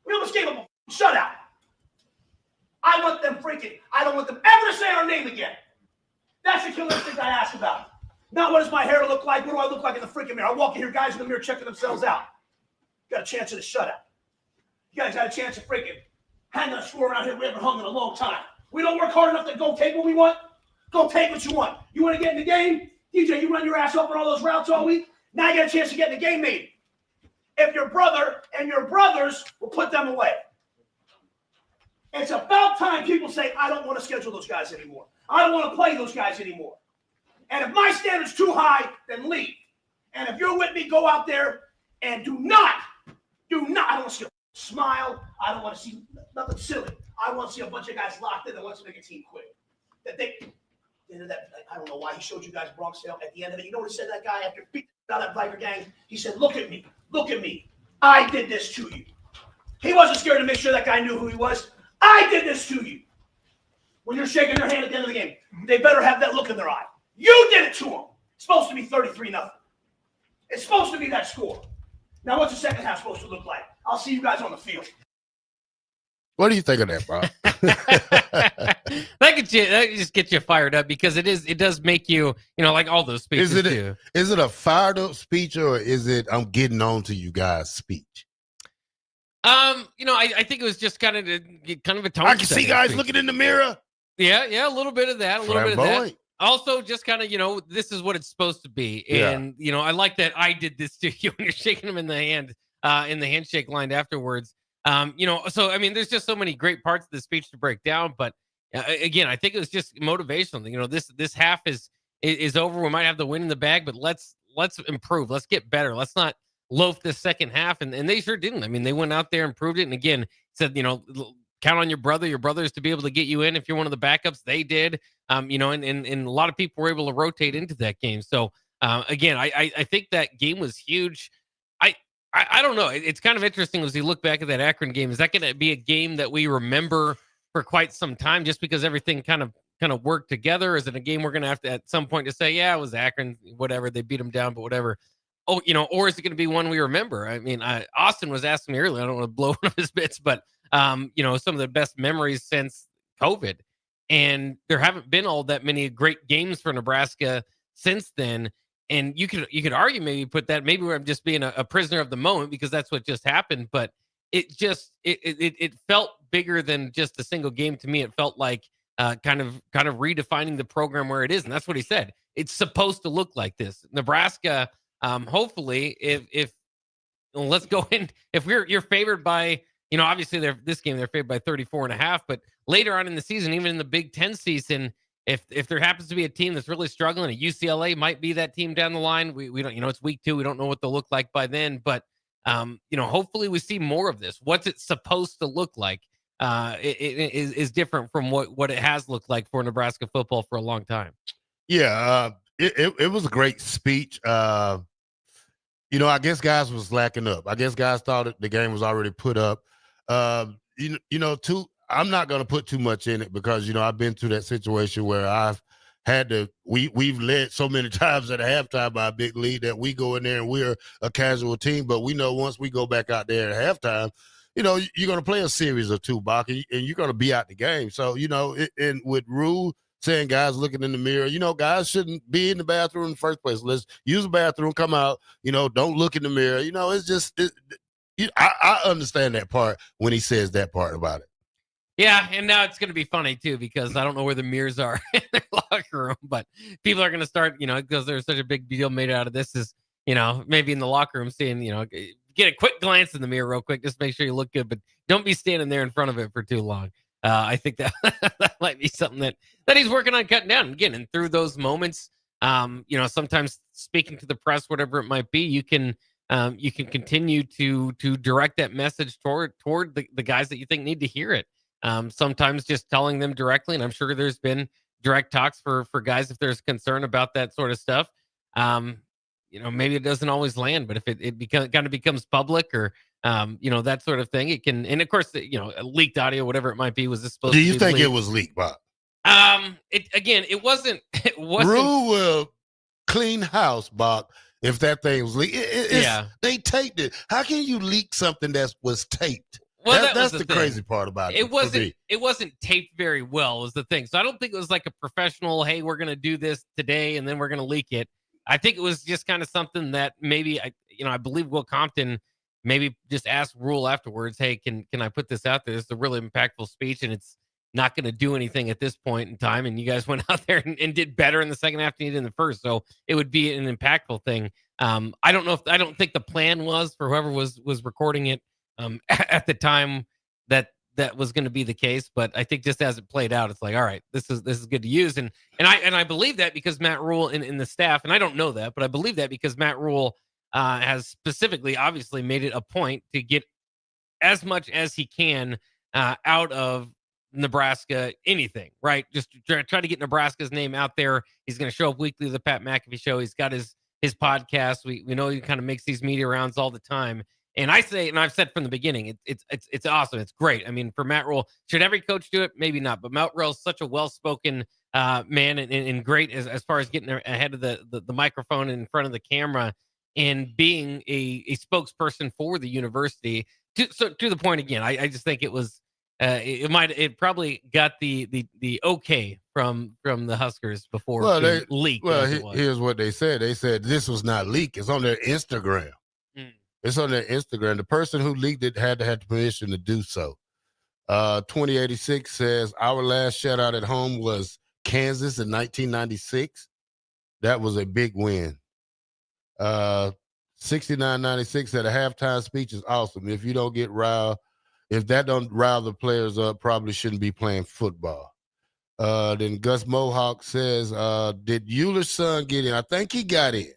We almost gave them a shutout. I don't want them ever to say our name again. That's the killer instinct I ask about. Not what does my hair look like? What do I look like in the freaking mirror? I walk in here, guys in the mirror checking themselves out. Got a chance at a shutout. You guys got a chance of freaking hanging a score around here we haven't hung in a long time. We don't work hard enough to go take what we want. Go take what you want. You want to get in the game? DJ, you run your ass off on all those routes all week. Now you got a chance to get in the game, maybe. If your brother and your brothers will put them away. It's about time people say, I don't want to schedule those guys anymore. I don't want to play those guys anymore. And if my standard's too high, then leave. And if you're with me, go out there and do not, I don't want to see a smile. I don't want to see nothing silly. I want to see a bunch of guys locked in that wants to make a team quit. I don't know why he showed you guys Bronx Tale at the end of it. You know what he said, that guy, after beating out that biker gang? He said, look at me. I did this to you. He wasn't scared to make sure that guy knew who he was. I did this to you. When you're shaking their hand at the end of the game, they better have that look in their eye. You did it to them. It's supposed to be 33-0. It's supposed to be that score. Now, what's the second half supposed to look like? I'll see you guys on the field. What do you think of that, bro? That just gets you fired up because it does make you, like all those speeches do. Is it a fired up speech or is it I'm getting on to you guys speech? I think it was just kind of a tone. I can see guys looking in the mirror. Yeah, a little bit of that, Also, just kind of, this is what it's supposed to be. And, I like that I did this to you when you're shaking them in the hand, in the handshake line afterwards. So, I mean, there's just so many great parts of the speech to break down. But again, I think it was just motivational. This half is over. We might have the win in the bag, but let's improve. Let's get better. Let's not loaf this second half. And they sure didn't. I mean, they went out there and proved it. And again, said, count on your brothers to be able to get you in. If you're one of the backups, they did, and a lot of people were able to rotate into that game. So again, I think that game was huge. I don't know. It's kind of interesting as you look back at that Akron game. Is that going to be a game that we remember for quite some time just because everything kind of worked together? Is it a game we're going to have to at some point to say, yeah, it was Akron, whatever, they beat them down, but whatever. Oh, or is it going to be one we remember? I mean, Austin was asking me earlier, I don't want to blow one of his bits, but some of the best memories since COVID. And there haven't been all that many great games for Nebraska since then. And you could argue maybe we're just being a prisoner of the moment because that's what just happened. But it felt bigger than just a single game to me. It felt like kind of redefining the program where it is. And that's what he said. It's supposed to look like this. Nebraska, hopefully, if let's go in, if you're favored by, obviously they're favored by 34.5, but later on in the season, even in the Big Ten season, if there happens to be a team that's really struggling, a UCLA might be that team down the line. We don't, it's week 2. We don't know what they'll look like by then, but hopefully we see more of this. What's it supposed to look like? It is different from what it has looked like for Nebraska football for a long time. Yeah, it was a great speech. I guess guys was lacking up. I guess guys thought the game was already put up. I'm not going to put too much in it because, I've been through that situation where I've had to, we've led so many times at a halftime by a big lead that we go in there and we're a casual team. But we know once we go back out there at halftime, you're going to play a series or two, Bock, and you're going to be out the game. So, and with Rule saying guys looking in the mirror, guys shouldn't be in the bathroom in the first place. Let's use the bathroom, come out, don't look in the mirror. It's just, I understand that part when he says that part about it. Yeah, and now it's going to be funny, too, because I don't know where the mirrors are in their locker room, but people are going to start, because there's such a big deal made out of this is, maybe in the locker room seeing, get a quick glance in the mirror real quick, just make sure you look good, but don't be standing there in front of it for too long. I think that might be something that he's working on cutting down. Again, and through those moments, sometimes speaking to the press, whatever it might be, you can continue to direct that message toward the guys that you think need to hear it. Sometimes just telling them directly, and I'm sure there's been direct talks for guys if there's concern about that sort of stuff. maybe it doesn't always land, but if it kind of becomes public or, that sort of thing, it can. And of course, leaked audio, whatever it might be, was this supposed to be? Do you think leaked? it was leaked, Bob? It wasn't. It wasn't. Rule will clean house, Bob. If that thing was leaked, they taped it. How can you leak something that was taped? Well, that's was the crazy part about it. It wasn't taped very well, was the thing. So I don't think it was like a professional, hey, we're going to do this today and then we're going to leak it. I think it was just kind of something that maybe, I believe Will Compton maybe just asked Rule afterwards, hey, can I put this out there? This is a really impactful speech and it's not going to do anything at this point in time. And you guys went out there and did better in the second half than you did in the first. So it would be an impactful thing. I don't think the plan was for whoever was recording it at the time that was going to be the case, but I think just as it played out, it's like, all right, this is good to use, and I believe that because Matt Rule in the staff, and I don't know that, but I believe that because Matt Rule has specifically, obviously, made it a point to get as much as he can out of Nebraska, anything, right? Just try to get Nebraska's name out there. He's going to show up weekly to the Pat McAfee Show. He's got his podcast. We know he kind of makes these media rounds all the time. And I say, and I've said from the beginning, it's awesome. It's great. I mean, for Matt Rule, should every coach do it? Maybe not. But Matt Rule is such a well-spoken man and great as far as getting ahead of the microphone in front of the camera and being a spokesperson for the university. To the point again, I just think it was it probably got the okay from the Huskers before they leaked. Well, here's what they said. They said this was not leaked. It's on their Instagram. It's on their Instagram. The person who leaked it had to have the permission to do so. 2086 says, our last shutout at home was Kansas in 1996. That was a big win. 6996 said, a halftime speech is awesome. If that don't rile the players up, probably shouldn't be playing football. Then Gus Mohawk says, did Euler's son get in? I think he got in.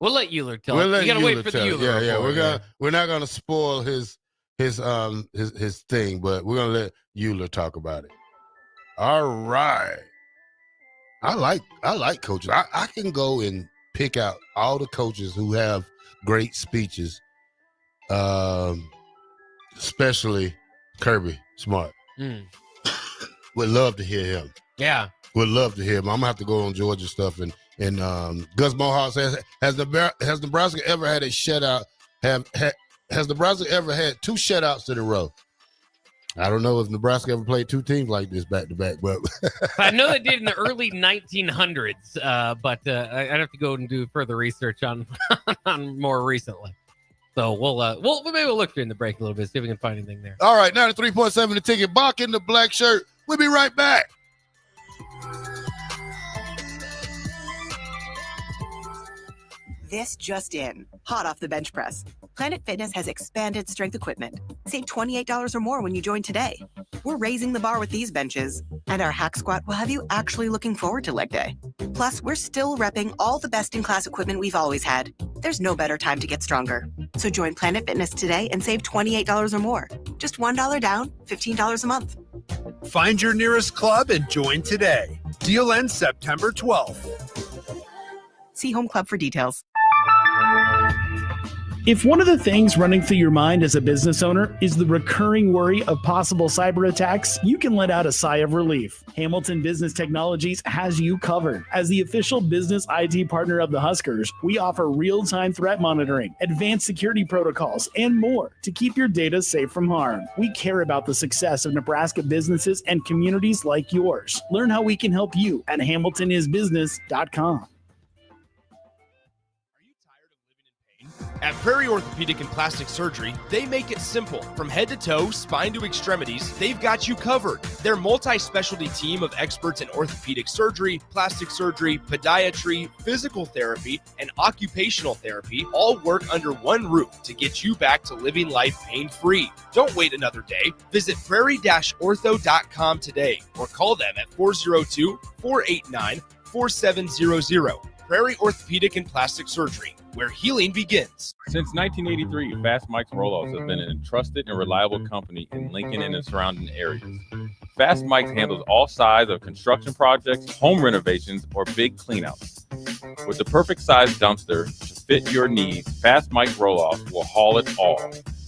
We'll let Euler tell it. You gotta wait for the Euler. Yeah. We're not gonna spoil his thing, but we're gonna let Euler talk about it. All right. I like coaches. I can go and pick out all the coaches who have great speeches, especially Kirby Smart. Would love to hear him. Yeah. Would love to hear him. I'm gonna have to go on Georgia stuff and Gus Mohawk says, has Nebraska ever had a shutout? Has Nebraska ever had two shutouts in a row? I don't know if Nebraska ever played two teams like this back to back, but I know they did in the early 1900s. But I'd have to go and do further research on more recently. So maybe we'll look during the break a little bit, see if we can find anything there. All right, 93.7 The Ticket. Bock in the black shirt. We'll be right back. This just in, hot off the bench press. Planet Fitness has expanded strength equipment. Save $28 or more when you join today. We're raising the bar with these benches, and our hack squat will have you actually looking forward to leg day. Plus, we're still repping all the best-in-class equipment we've always had. There's no better time to get stronger. So join Planet Fitness today and save $28 or more. Just $1 down, $15 a month. Find your nearest club and join today. Deal ends September 12th. See Home Club for details. If one of the things running through your mind as a business owner is the recurring worry of possible cyber attacks, you can let out a sigh of relief. Hamilton Business Technologies has you covered. As the official business IT partner of the Huskers, we offer real-time threat monitoring, advanced security protocols, and more to keep your data safe from harm. We care about the success of Nebraska businesses and communities like yours. Learn how we can help you at hamiltonisbusiness.com. At Prairie Orthopedic and Plastic Surgery, they make it simple. From head to toe, spine to extremities, they've got you covered. Their multi-specialty team of experts in orthopedic surgery, plastic surgery, podiatry, physical therapy, and occupational therapy all work under one roof to get you back to living life pain-free. Don't wait another day. Visit prairie-ortho.com today or call them at 402-489-4700. Prairie Orthopedic and Plastic Surgery, where healing begins. Since 1983, Fast Mike's Rollouts has been a trusted and reliable company in Lincoln and the surrounding areas. Fast Mike's handles all sides of construction projects, home renovations, or big cleanouts. With the perfect size dumpster to fit your needs, Fast Mike's Roll-Off will haul it all.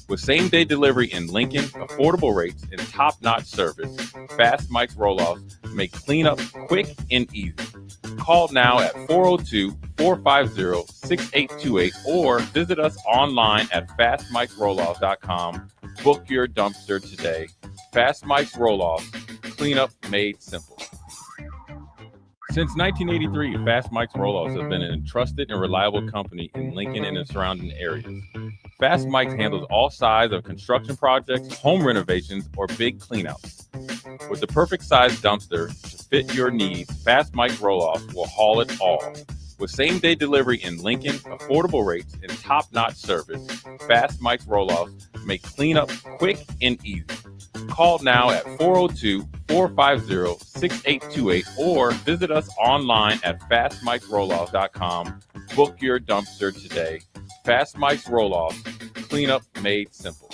With same-day delivery in Lincoln, affordable rates, and top-notch service, Fast Mike's Roll-Offs make cleanup quick and easy. Call now at 402-450-6828 or visit us online at fastmikesrolloff.com. Book your dumpster today. Fast Mike's Roll-Off, cleanup made simple. Since 1983, Fast Mike's Roll-Offs have been an trusted and reliable company in Lincoln and the surrounding areas. Fast Mike's handles all sides of construction projects, home renovations, or big cleanouts. With the perfect size dumpster to fit your needs, Fast Mike's Roll-Off will haul it all. With same-day delivery in Lincoln, affordable rates, and top-notch service, Fast Mike's Roll-Offs make cleanup quick and easy. Call now at 402-450-6828 or visit us online at fastmikesrolloff.com. Book your dumpster today. Fast Mike's Roll-Off, cleanup made simple.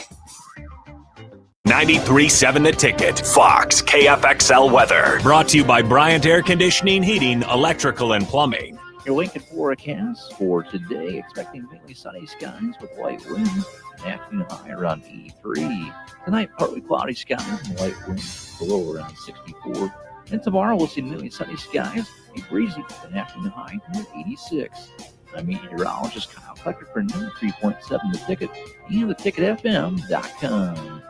93.7 The Ticket, Fox, KFXL weather. Brought to you by Bryant Air Conditioning, Heating, Electrical, and Plumbing. Your Lincoln forecast for today, expecting mainly sunny skies with light winds. An afternoon high around 83. Tonight, partly cloudy skies and light winds, below around 64. And tomorrow, we'll see mainly sunny skies and breezy with an afternoon high near 86. I'm meteorologist Kyle Flecker for 93.7 The Ticket and theticketfm.com.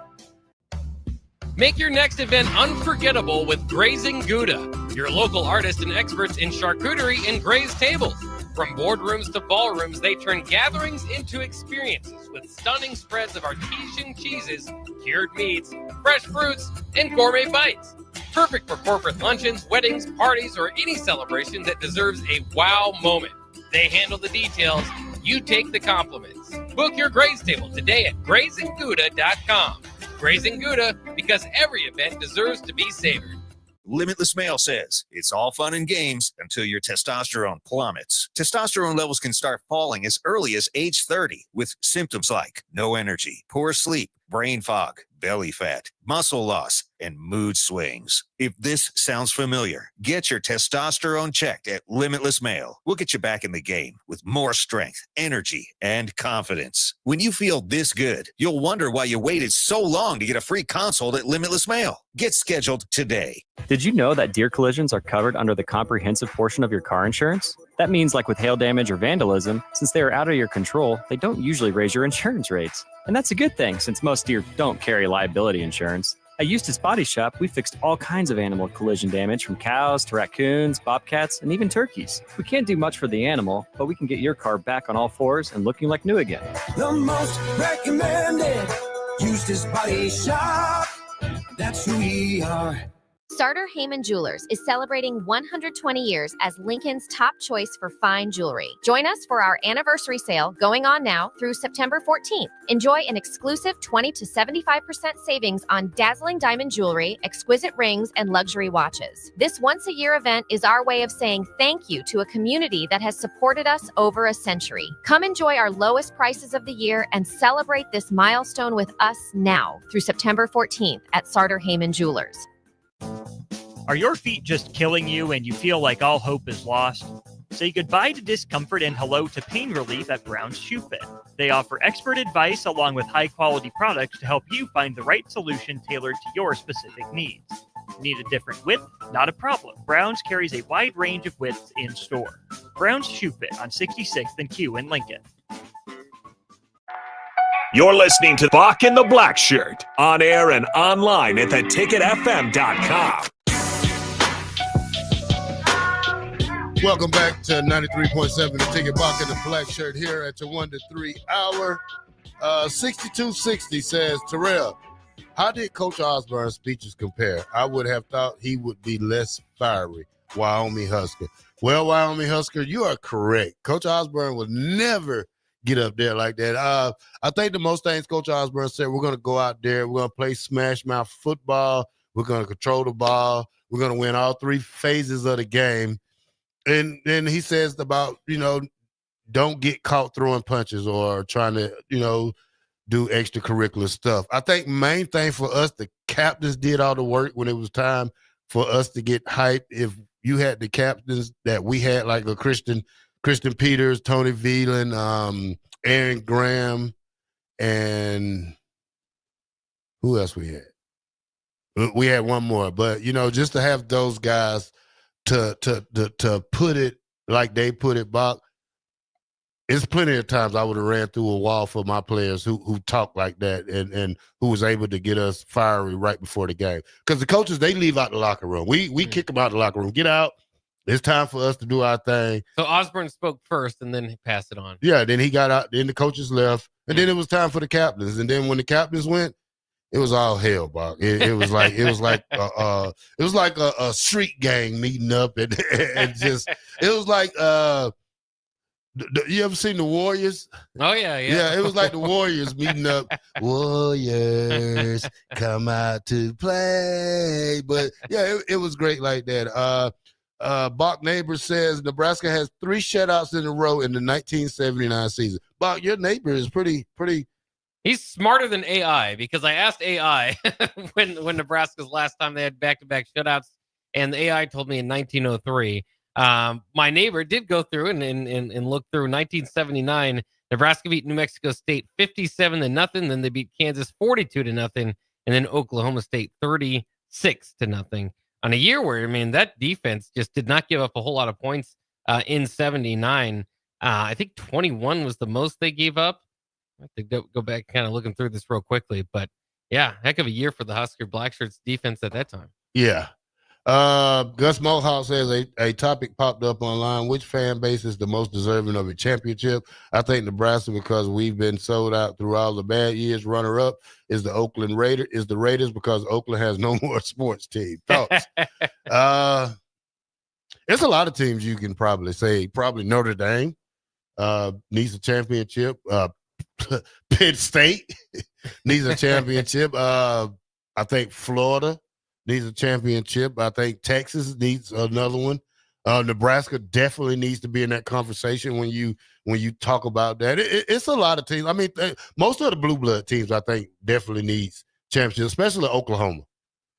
Make your next event unforgettable with Grazing Gouda, your local artists and experts in charcuterie and grazed tables. From boardrooms to ballrooms, they turn gatherings into experiences with stunning spreads of artesian cheeses, cured meats, fresh fruits, and gourmet bites. Perfect for corporate luncheons, weddings, parties, or any celebration that deserves a wow moment. They handle the details. You take the compliments. Book your graze table today at GrazingGouda.com. Grazing Gouda, because every event deserves to be savored. Limitless Male says, it's all fun and games until your testosterone plummets. Testosterone levels can start falling as early as age 30 with symptoms like no energy, poor sleep, brain fog, belly fat, muscle loss, and mood swings. If this sounds familiar, get your testosterone checked at Limitless Male. We'll get you back in the game with more strength, energy, and confidence. When you feel this good, you'll wonder why you waited so long to get a free consult at Limitless Male. Get scheduled today. Did you know that deer collisions are covered under the comprehensive portion of your car insurance? That means, like with hail damage or vandalism, since they are out of your control, they don't usually raise your insurance rates. And that's a good thing, since most deer don't carry liability insurance. At Eustace Body Shop, we fixed all kinds of animal collision damage, from cows to raccoons, bobcats, and even turkeys. We can't do much for the animal, but we can get your car back on all fours and looking like new again. The most recommended Eustace Body Shop. That's who we are. Sartor Heyman Jewelers is celebrating 120 years as Lincoln's top choice for fine jewelry. Join us for our anniversary sale going on now through September 14th. Enjoy an exclusive 20 to 75% savings on dazzling diamond jewelry, exquisite rings, and luxury watches. This once-a-year event is our way of saying thank you to a community that has supported us over a century. Come enjoy our lowest prices of the year and celebrate this milestone with us now through September 14th at Sartor Heyman Jewelers. Are your feet just killing you and you feel like all hope is lost? Say goodbye to discomfort and hello to pain relief at Brown's Shoe Fit. They offer expert advice along with high-quality products to help you find the right solution tailored to your specific needs. Need a different width? Not a problem. Brown's carries a wide range of widths in store. Brown's Shoe Fit on 66th and Q in Lincoln. You're listening to Bock the Blackshirt, on air and online at theticketfm.com. Welcome back to 93.7 The Ticket. Bock The Blackshirt here at your 1 to 3 hour. 6260 says, Terrell, how did Coach Osborne's speeches compare? I would have thought he would be less fiery. Wyoming Husker. Well, Wyoming Husker, you are correct. Coach Osborne would never get up there like that. I think the most things Coach Osborne said, we're going to go out there, we're going to play smash mouth football, we're going to control the ball, we're going to win all three phases of the game. And then he says about, don't get caught throwing punches or trying to, do extracurricular stuff. I think main thing for us, the captains did all the work when it was time for us to get hyped. If you had the captains that we had, like a Christian Christian Peters, Tony Veland, Aaron Graham, and who else we had? We had one more, but just to have those guys to put it like they put it, Bach. It's plenty of times I would have ran through a wall for my players who talk like that and who was able to get us fiery right before the game. Because the coaches, they leave out the locker room. We kick them out the locker room. Get out. It's time for us to do our thing. So Osborne spoke first and then he passed it on. Yeah, then he got out. Then the coaches left. And then it was time for the captains. And then when the captains went, it was all hell, Bach. It was like a street gang meeting up and just it was like you ever seen the Warriors? Oh, yeah. Yeah, it was like the Warriors meeting up. Warriors, come out to play. But, yeah, it was great like that. Bach Neighbor says Nebraska has 3 shutouts in a row in the 1979 season. Bach, your neighbor is pretty. He's smarter than AI because I asked AI when Nebraska's last time they had back-to-back shutouts, and the AI told me in 1903. My neighbor did go through and look through 1979. Nebraska beat New Mexico State 57-0. Then they beat Kansas 42-0, and then Oklahoma State 36-0 on a year where that defense just did not give up a whole lot of points in 79. I think 21 was the most they gave up. I have to go back kind of looking through this real quickly, but yeah, heck of a year for the Husker Blackshirts defense at that time. Yeah. Gus Mohawk says a topic popped up online. Which fan base is the most deserving of a championship? I think Nebraska, because we've been sold out through all the bad years. Runner up is the Raiders because Oakland has no more sports team. Thoughts? It's a lot of teams you can probably say. Probably Notre Dame needs a championship. Penn State needs a championship. I think Florida needs a championship. I think Texas needs another one. Nebraska definitely needs to be in that conversation when you talk about that. It's a lot of teams. I mean, most of the blue blood teams, I think, definitely needs championships, especially Oklahoma.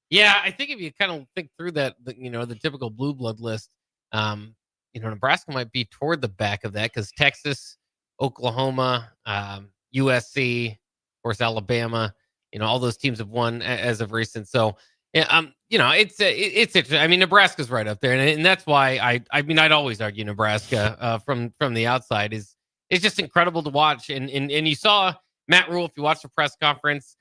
Yeah, I think if you kind of think through that, the typical blue blood list, Nebraska might be toward the back of that because Texas, Oklahoma, USC, of course, Alabama, all those teams have won as of recent. So, yeah, it's interesting. I mean, Nebraska's right up there, and that's why I'd always argue Nebraska from the outside is just incredible to watch. And you saw Matt Rule, if you watched the press conference,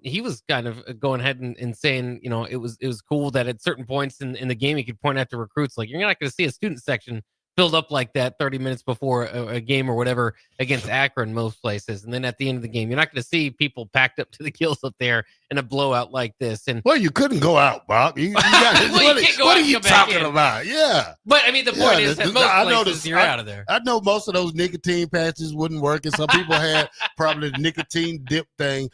he was kind of going ahead and saying, it was cool that at certain points in the game he could point out to recruits like, you're not going to see a student section filled up like that 30 minutes before a game or whatever against Akron most places. And then at the end of the game, you're not going to see people packed up to the gills up there in a blowout like this. And well, you couldn't go out, Bob. What are you talking about? Yeah. But I mean, the point is that most places you're out of there. I know most of those nicotine patches wouldn't work. And some people had probably the nicotine dip thing.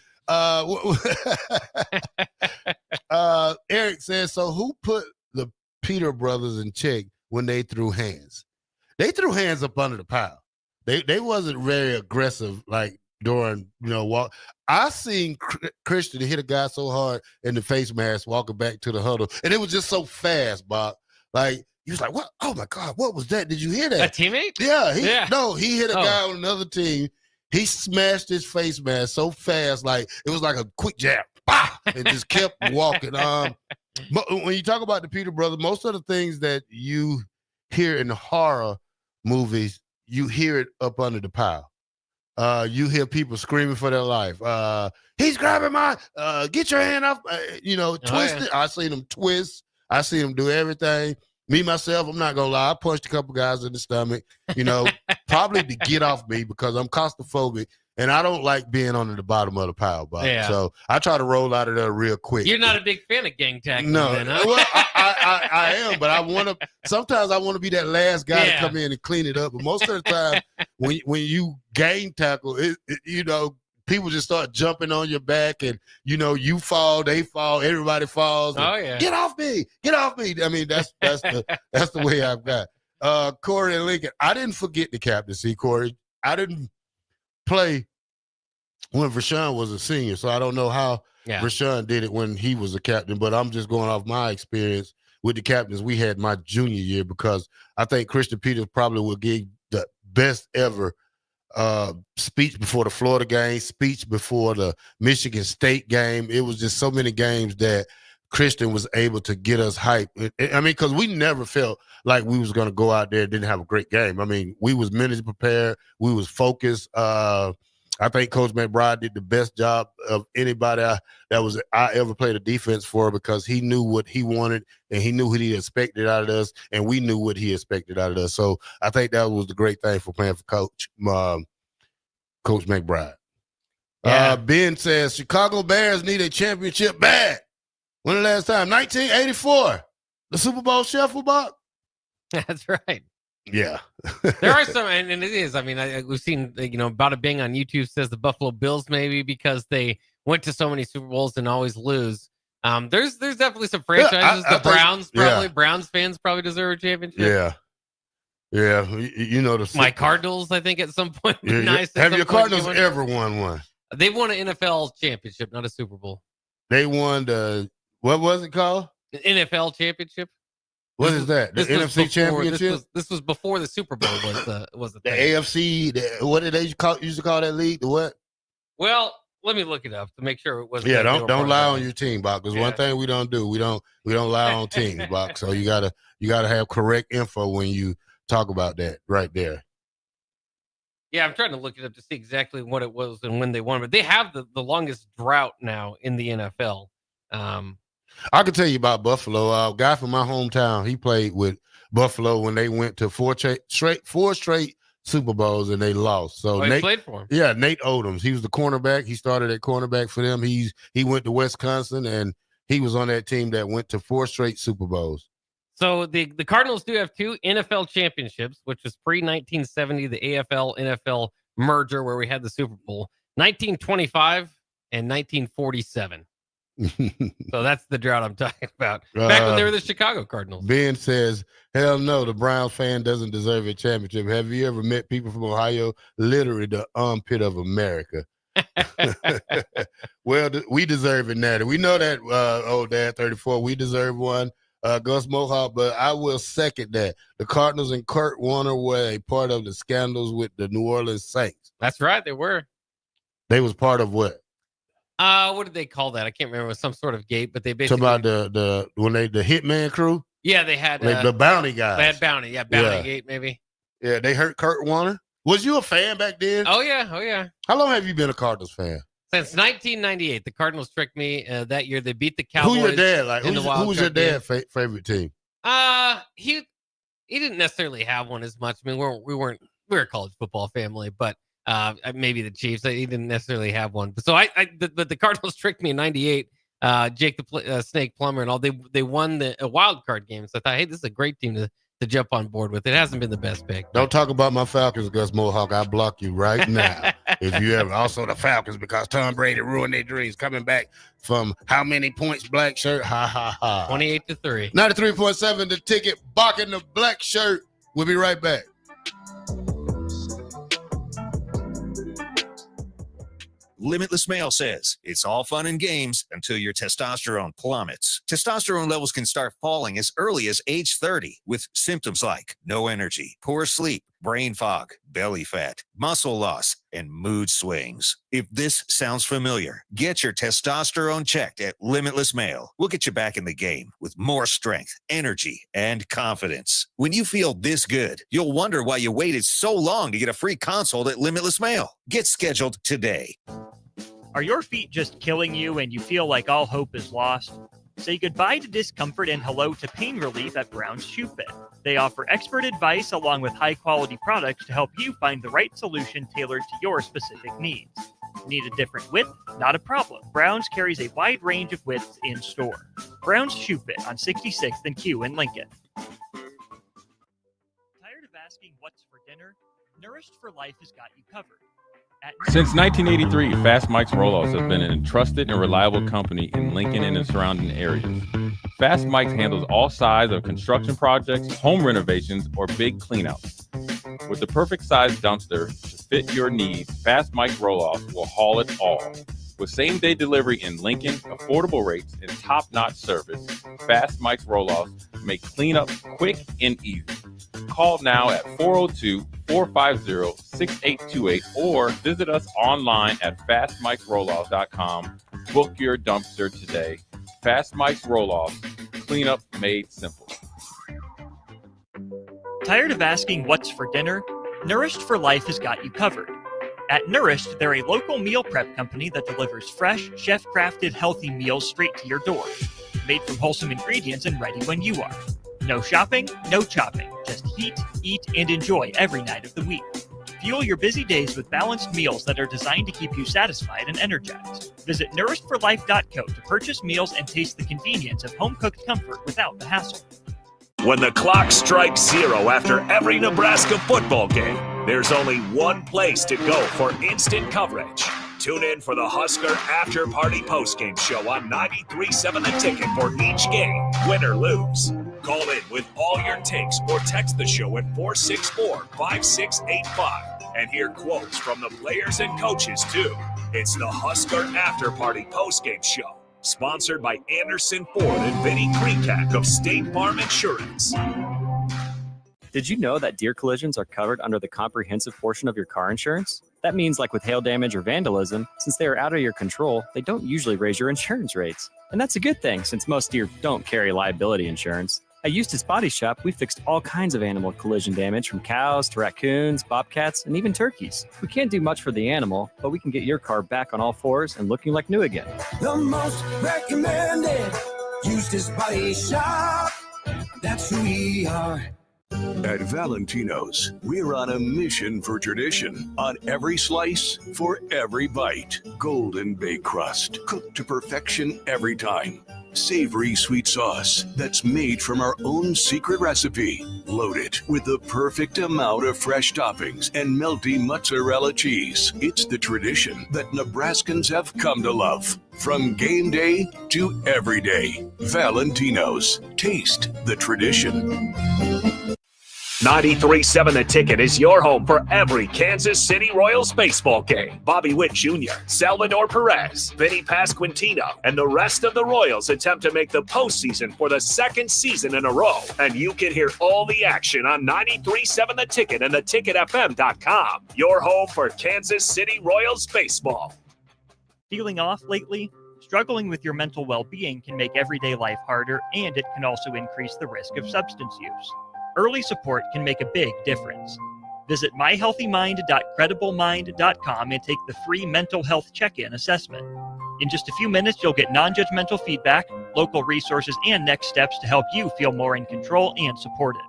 Eric says, so who put the Peter brothers in check when they threw hands? They threw hands up under the pile. They wasn't very aggressive like during walk. I seen Christian hit a guy so hard in the face mask walking back to the huddle, and it was just so fast, Bob. Like he was like, "What? Oh my God, what was that? Did you hear that?" A teammate? Yeah. No, he hit a guy on another team. He smashed his face mask so fast, like it was like a quick jab, and just kept walking. When you talk about the Peter brothers, most of the things that you hear in horror movies, you hear it up under the pile. You hear people screaming for their life. He's grabbing my, get your hand off, twist it. I seen him twist. I seen him do everything. Me, myself, I'm not going to lie. I punched a couple guys in the stomach, probably to get off me because I'm claustrophobic. And I don't like being on the bottom of the pile, Bob. Yeah. So I try to roll out of there real quick. You're not a big fan of gang tackling, no. then, huh? Well, I am, but sometimes I want to be that last guy to come in and clean it up. But most of the time, when you gang tackle, people just start jumping on your back and, you fall, they fall, everybody falls. Oh, yeah. Get off me. Get off me. I mean, that's the way I've got. Corey and Lincoln, I didn't forget the captaincy, Corey. I didn't play when Rashawn was a senior, so I don't know how Rashawn did it when he was a captain, but I'm just going off my experience with the captains we had my junior year because I think Christian Peters probably would give best ever speech before the Florida game, speech before the Michigan State game. It was just so many games that Christian was able to get us hype. I mean, because we never felt like we was going to go out there and didn't have a great game. I mean, we was mentally prepared. We was focused. I think Coach McBride did the best job of anybody I ever played a defense for, because he knew what he wanted and he knew what he expected out of us, and we knew what he expected out of us. So I think that was the great thing for playing for Coach McBride. Yeah. Ben says, Chicago Bears need a championship bad. When the last time? 1984. The Super Bowl shuffle, Bob? That's right. Yeah. There are some, and it is. I mean, we've seen, Bada Bing on YouTube says the Buffalo Bills maybe because they went to so many Super Bowls and always lose. There's definitely some franchises. I the Browns think, probably. Browns fans probably deserve a championship. Yeah. Yeah. You know My Cardinals, I think, at some point. Yeah, Nice. Have your Cardinals ever won one? They've won an NFL championship, not a Super Bowl. They won the, what was it called? The NFL championship. What is that? The NFC championship? This was before the Super Bowl was the The thing. AFC, what did they used to call that league? The what? Well, let me look it up to make sure it wasn't. Yeah, don't lie on your team, Bob. Because one thing we don't do, we don't lie on teams, Bob. So you gotta have correct info when you talk about that right there. Yeah, I'm trying to look it up to see exactly what it was and when they won, but they have the longest drought now in the NFL. I could tell you about Buffalo. A guy from my hometown, he played with Buffalo when they went to four straight Super Bowls and they lost. So he played for him. Yeah, Nate Odoms. He was the cornerback. He started at cornerback for them. He went to Wisconsin, and he was on that team that went to 4 straight Super Bowls. So the Cardinals do have 2 NFL championships, which was pre-1970, the AFL-NFL merger where we had the Super Bowl, 1925 and 1947. So that's the drought I'm talking about. Back when they were the Chicago Cardinals. Ben says, hell no, the Browns fan doesn't deserve a championship. Have you ever met people from Ohio? Literally the armpit of America. Well, we deserve it now. We know that, old dad 34, we deserve one. Gus Mohawk, but I will second that. The Cardinals and Kurt Warner were a part of the scandals with the New Orleans Saints. That's right, they were. They was part of what? What did they call that? I can't remember. It was some sort of gate, but they basically talking about the Hitman crew. Yeah, they had the bounty guys. They had bounty, bounty gate maybe. Yeah, they hurt Kurt Warner. Was you a fan back then? Oh yeah. How long have you been a Cardinals fan? Since 1998, the Cardinals tricked me. That year, they beat the Cowboys. Who your dad like? Who was your dad's favorite team? He didn't necessarily have one as much. I mean, we were a college football family, but maybe the Chiefs. He didn't necessarily have one. But so the Cardinals tricked me in '98. Jake the Snake Plumber and all. They won a wild card game. So I thought, hey, this is a great team to jump on board with. It hasn't been the best pick. Don't talk about my Falcons, Gus Mohawk. I block you right now. If you ever. Also the Falcons, because Tom Brady ruined their dreams. Coming back from how many points, black shirt? Ha, ha, ha. 28-3. 93.7 the ticket. Bock the Black Shirt. We'll be right back. Limitless Male says it's all fun and games until your testosterone plummets. Testosterone levels can start falling as early as age 30 with symptoms like no energy, poor sleep, brain fog, belly fat, muscle loss, and mood swings. If this sounds familiar, get your testosterone checked at Limitless Male. We'll get you back in the game with more strength, energy, and confidence. When you feel this good, you'll wonder why you waited so long to get a free consult at Limitless Male. Get scheduled today. Are your feet just killing you and you feel like all hope is lost? Say goodbye to discomfort and hello to pain relief at Brown's Shoe Fit. They offer expert advice along with high-quality products to help you find the right solution tailored to your specific needs. Need a different width? Not a problem. Brown's carries a wide range of widths in store. Brown's Shoe Fit on 66th and Q in Lincoln. Tired of asking what's for dinner? Nourished for Life has got you covered. Since 1983, Fast Mike's Roll-Offs have been a trusted and reliable company in Lincoln and the surrounding areas. Fast Mike's handles all sides of construction projects, home renovations, or big cleanouts. With the perfect size dumpster to fit your needs, Fast Mike's Roll-Offs will haul it all. With same-day delivery in Lincoln, affordable rates, and top-notch service, Fast Mike's Roll-Offs make cleanup quick and easy. Call now at 402 450-6828 or visit us online at fastmikesrolloff.com. Book your dumpster today. Fast Mike's Roll-Off. Cleanup made simple. Tired of asking what's for dinner? Nourished for Life has got you covered. At Nourished, they're a local meal prep company that delivers fresh, chef-crafted, healthy meals straight to your door. Made from wholesome ingredients and ready when you are. No shopping, no chopping. Just heat, eat, and enjoy every night of the week. Fuel your busy days with balanced meals that are designed to keep you satisfied and energized. Visit nourishedforlife.co to purchase meals and taste the convenience of home-cooked comfort without the hassle. When the clock strikes 0 after every Nebraska football game, there's only one place to go for instant coverage. Tune in for the Husker After Party Postgame Show on 93.7 The Ticket for each game, win or lose. Call in with all your takes or text the show at 464-5685 and hear quotes from the players and coaches, too. It's the Husker After Party Postgame Show, sponsored by Anderson Ford and Vinny Krikak of State Farm Insurance. Did you know that deer collisions are covered under the comprehensive portion of your car insurance? That means, like with hail damage or vandalism, since they are out of your control, they don't usually raise your insurance rates. And that's a good thing, since most deer don't carry liability insurance. At Eustace Body Shop, we fixed all kinds of animal collision damage, from cows to raccoons, bobcats, and even turkeys. We can't do much for the animal, but we can get your car back on all fours and looking like new again. The most recommended Eustace Body Shop. That's who we are. At Valentino's, we're on a mission for tradition. On every slice, for every bite. Golden baked crust, cooked to perfection every time. Savory sweet sauce that's made from our own secret recipe. Loaded with the perfect amount of fresh toppings and melty mozzarella cheese. It's the tradition that Nebraskans have come to love. From game day to every day. Valentino's. Taste the tradition. 93.7 The Ticket is your home for every Kansas City Royals baseball game. Bobby Witt Jr., Salvador Perez, Vinny Pasquantino, and the rest of the Royals attempt to make the postseason for the second season in a row. And you can hear all the action on 93.7 The Ticket and theticketfm.com. Your home for Kansas City Royals baseball. Feeling off lately? Struggling with your mental well-being can make everyday life harder, and it can also increase the risk of substance use. Early support can make a big difference. Visit myhealthymind.crediblemmind.com and take the free mental health check-in assessment. In just a few minutes, you'll get non-judgmental feedback, local resources, and next steps to help you feel more in control and supported.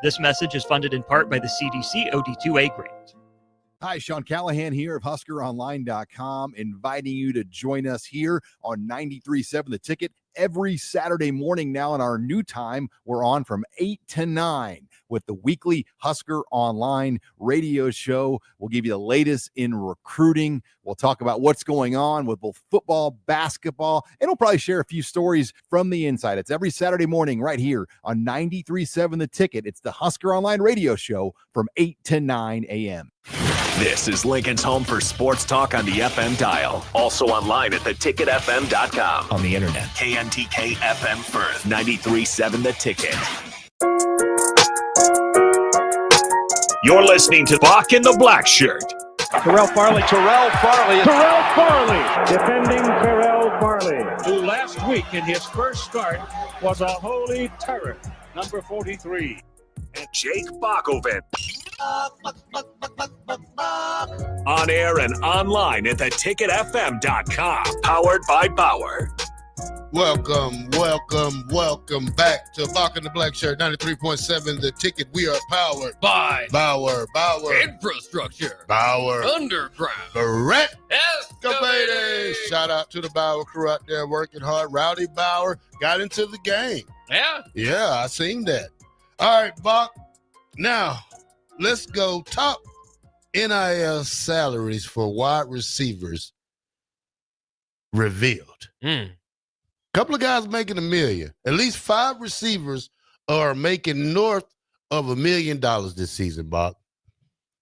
This message is funded in part by the CDC OD2A grant. Hi, Sean Callahan here of HuskerOnline.com, inviting you to join us here on 93.7 The Ticket every Saturday morning now in our new time. We're on from 8 to 9 with the weekly Husker Online radio show. We'll give you the latest in recruiting. We'll talk about what's going on with both football, basketball, and we'll probably share a few stories from the inside. It's every Saturday morning right here on 93.7 The Ticket. It's the Husker Online radio show from 8 to 9 a.m. This is Lincoln's home for sports talk on the FM dial. Also online at theticketfm.com. On the internet, KNTK FM Firth, 93.7 The Ticket. You're listening to Bock The Blackshirt. Terrell Farley, defending Terrell Farley, who last week in his first start was a holy terror, number 43. And Jake Bockoven. On air and online at theticketfm.com. Powered by Bauer. Welcome back to Bock The Blackshirt, 93.7 The Ticket. We are powered by Bauer. Infrastructure. Bauer. Underground. Brett. Escalator. Shout out to the Bauer crew out there working hard. Rowdy Bauer got into the game. Yeah, I seen that. All right, Bock. Now, let's go top NIL salaries for wide receivers revealed. Couple of guys making $1 million. At least 5 receivers are making north of $1 million this season, Bob.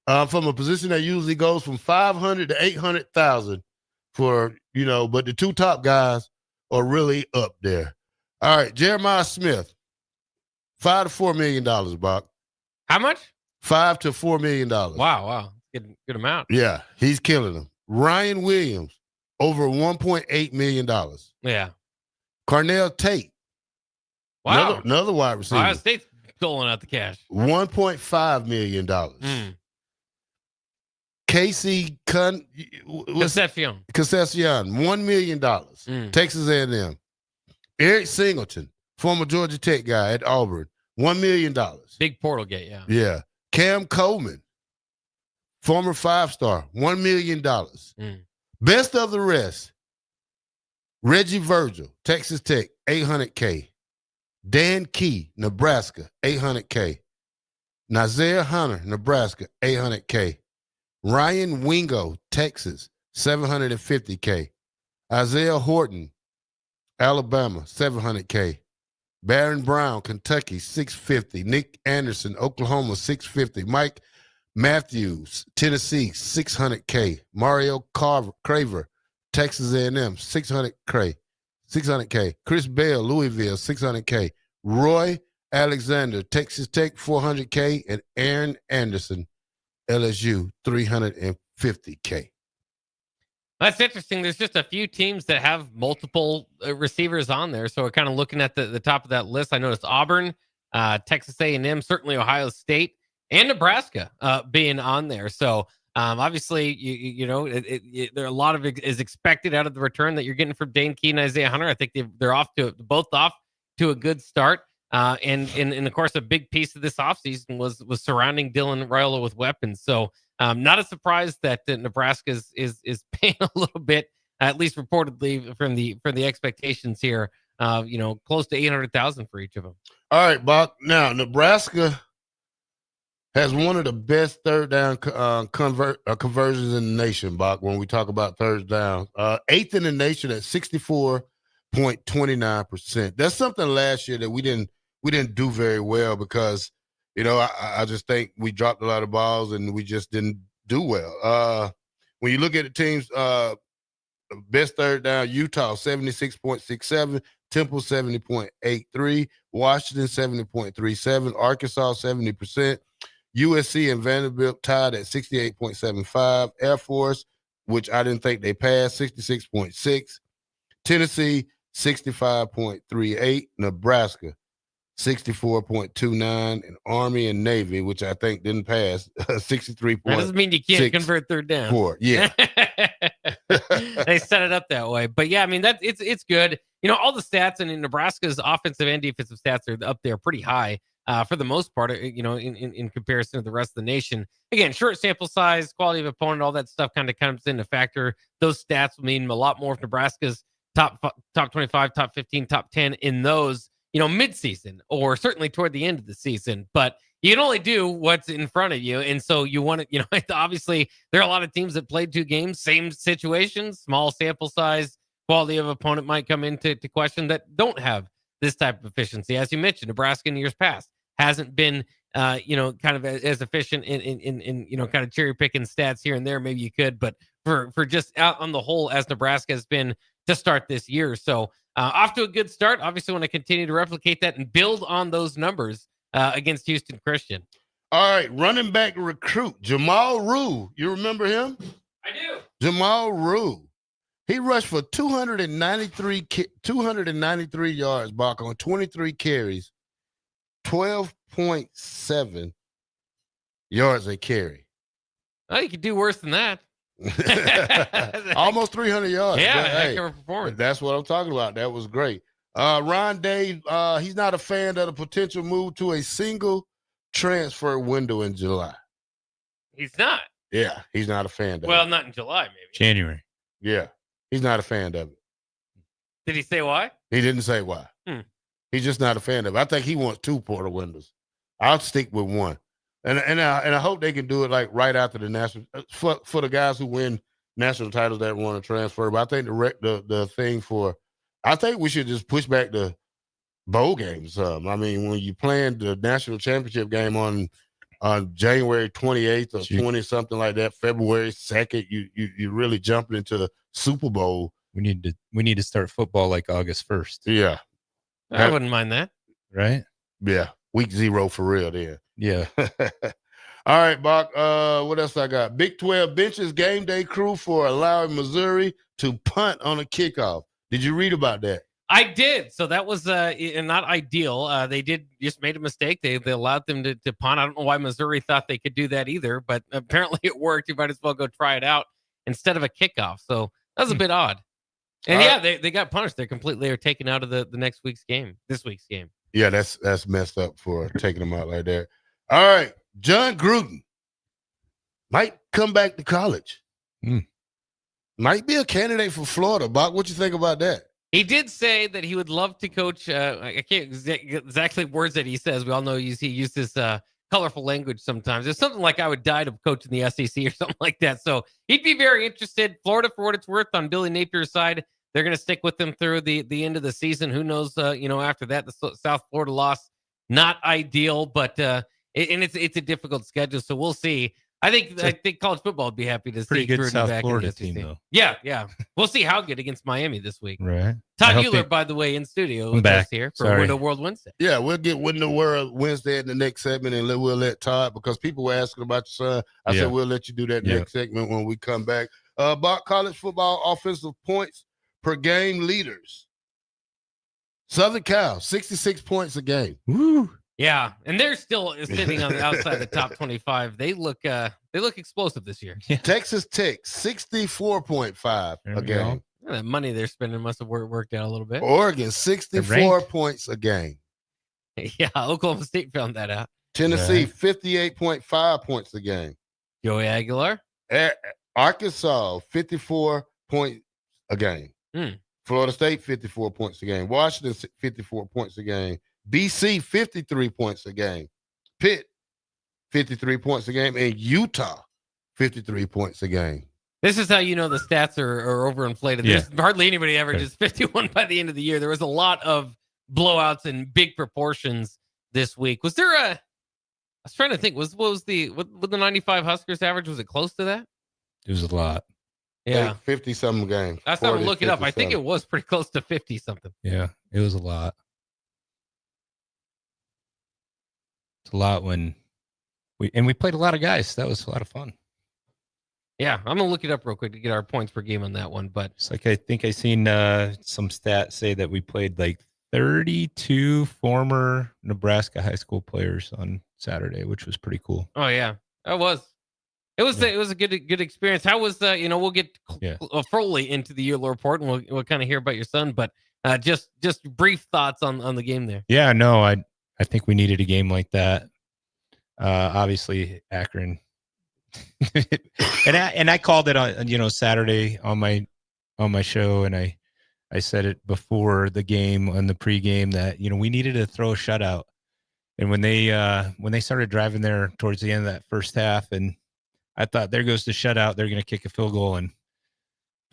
From a position that usually goes from $500,000 to $800,000 for, but the 2 top guys are really up there. All right, Jeremiah Smith, $5 to $4 million, Bob. How much? $5 to $4 million. Wow. Good amount. Yeah, he's killing them. Ryan Williams, over $1.8 million. Yeah. Carnell Tate. Wow. Another wide receiver. Ohio State's doling out the cash. $1.5 million. Casey Concepcion, $1 million. Texas A&M. Eric Singleton, former Georgia Tech guy at Auburn, $1 million. Big portal gate, yeah. Yeah. Cam Coleman, former 5-star, $1 million. Best of the rest, Reggie Virgil, Texas Tech, $800K. Dan Key, Nebraska, $800K. Nazir Hunter, Nebraska, $800K. Ryan Wingo, Texas, $750K. Isaiah Horton, Alabama, $700K. Barron Brown, Kentucky, $650. Nick Anderson, Oklahoma, $650. Mike Matthews, Tennessee, $600K. Mario Craver, Texas A&M, $600K. Chris Bell, Louisville, $600K. Roy Alexander, Texas Tech, $400K. And Aaron Anderson, LSU, $350K. That's interesting. There's just a few teams that have multiple receivers on there. So we're kind of looking at the top of that list. I noticed Auburn, Texas A&M, certainly Ohio State, and Nebraska being on there. So obviously, you know, there are a lot of is expected out of the return that you're getting from Dane Key and Isaiah Hunter. I think they're both off to a good start. And of course, a big piece of this offseason was surrounding Dylan Raiola with weapons. So not a surprise that Nebraska is paying a little bit, at least reportedly from the expectations here. You know, close to $800,000 for each of them. All right, Bock. Now Nebraska has one of the best third down conversions in the nation, Bock. When we talk about third down, 8th in the nation at 64.29%. That's something last year that we didn't do very well because, you know, I just think we dropped a lot of balls and we just didn't do well. When you look at the teams, best third down, Utah 76.67, Temple 70.83, Washington 70.37, Arkansas 70%, USC and Vanderbilt tied at 68.75, Air Force, which I didn't think they passed, 66.6, Tennessee 65.38, Nebraska 64.29, and Army and Navy, which I think didn't pass, 63. That doesn't mean you can't convert third down. Yeah. They set it up that way. But yeah, I mean, it's good. You know, all the stats and in Nebraska's offensive and defensive stats are up there pretty high for the most part, you know, in comparison to the rest of the nation. Again, short sample size, quality of opponent, all that stuff kind of comes into factor. Those stats will mean a lot more if Nebraska's top 25, top 15, top 10 in those, you know, mid-season or certainly toward the end of the season. But you can only do what's in front of you. And so you want to, you know, obviously there are a lot of teams that played 2 games, same situations, small sample size, quality of opponent might come into question that don't have this type of efficiency. As you mentioned, Nebraska in years past hasn't been, you know, kind of as efficient in you know, kind of cherry picking stats here and there. Maybe you could, but for just out on the whole, as Nebraska has been to start this year. So off to a good start. Obviously, want to continue to replicate that and build on those numbers against Houston Christian. All right, running back recruit Jamal Rue. You remember him? I do. Jamal Rue. He rushed for 293 yards, Bock, on 23 carries, 12.7 yards a carry. Oh, you could do worse than that. Almost 300 yards. Yeah, heck of a performance. That's what I'm talking about. That was great. Ron Day, he's not a fan of the potential move to a single transfer window in July. He's not. Yeah, he's not a fan of it. Well, not in July, maybe. January. Yeah, he's not a fan of it. Did he say why? He didn't say why. He's just not a fan of it. I think he wants 2 portal windows. I'll stick with 1. And I hope they can do it like right after the national for the guys who win national titles that want to transfer. But I think the thing I think we should just push back the bowl games. I mean, when you plan the national championship game on January 28th or 20 something like that, February 2nd, you really jumping into the Super Bowl. We need to start football like August 1st. Yeah, I wouldn't mind that. Right? Yeah, week 0 for real. Then. Yeah. All right, Bach. What else I got? Big 12 benches game day crew for allowing Missouri to punt on a kickoff. Did you read about that? I did. So that was not ideal. They just made a mistake. They allowed them to punt. I don't know why Missouri thought they could do that either, but apparently it worked. You might as well go try it out instead of a kickoff. So that was a bit odd. And they got punished. They're taken out of the next week's game, this week's game. Yeah, that's messed up for taking them out like that. All right, John Gruden might come back to college. Might be a candidate for Florida. Bach, what you think about that? He did say that he would love to coach. I can't exactly words that he says. We all know he uses colorful language sometimes. It's something like I would die to coach in the SEC or something like that. So he'd be very interested. Florida, for what it's worth, on Billy Napier's side, they're going to stick with him through the end of the season. Who knows? After that, the South Florida loss, not ideal, but it's a difficult schedule. So we'll see. I think college football would be happy to see pretty good Gruden South back Florida in the SEC. team, though. Yeah. We'll see how good against Miami this week. Right. Todd Euler, by the way, in studio with us here for Window World Wednesday. Yeah, we'll get Window World Wednesday in the next segment, and we'll let Todd, because people were asking about your son. I said we'll let you do that next segment when we come back. About college football offensive points per game leaders. Southern Cal, 66 points a game. Woo. Yeah, and they're still sitting on the outside of the top 25. They look explosive this year. Yeah. Texas Tech, 64.5 a game. That money they're spending must have worked out a little bit. Oregon, 64 points a game. Yeah, Oklahoma State found that out. Tennessee, 58.5 points a game. Joey Aguilar. Arkansas, 54 points a game. Florida State, 54 points a game. Washington, 54 points a game. BC, 53 points a game. Pitt, 53 points a game. And Utah, 53 points a game. This is how you know the stats are overinflated. Yeah. There's hardly anybody averages 51 by the end of the year. There was a lot of blowouts and big proportions this week. Was there I was trying to think, what was the 95 Huskers average? Was it close to that? It was a lot. Yeah. 50-something games. Last time I looked it up, I think it was pretty close to 50-something. Yeah, it was a lot. It's a lot when we played a lot of guys. That was a lot of fun. Yeah, I'm gonna look it up real quick to get our points per game on that one. But it's like I think I seen some stats say that we played like 32 former Nebraska high school players on Saturday, which was pretty cool. Oh yeah, it was. It was a good experience. How was we'll get fully into the year report and we'll kind of hear about your son, but just brief thoughts on the game there. Yeah, no, I think we needed a game like that. Obviously Akron. and I called it on Saturday on my show, and I said it before the game on the pregame that we needed to throw a shutout. And when they started driving there towards the end of that first half, and I thought, there goes the shutout, they're going to kick a field goal, and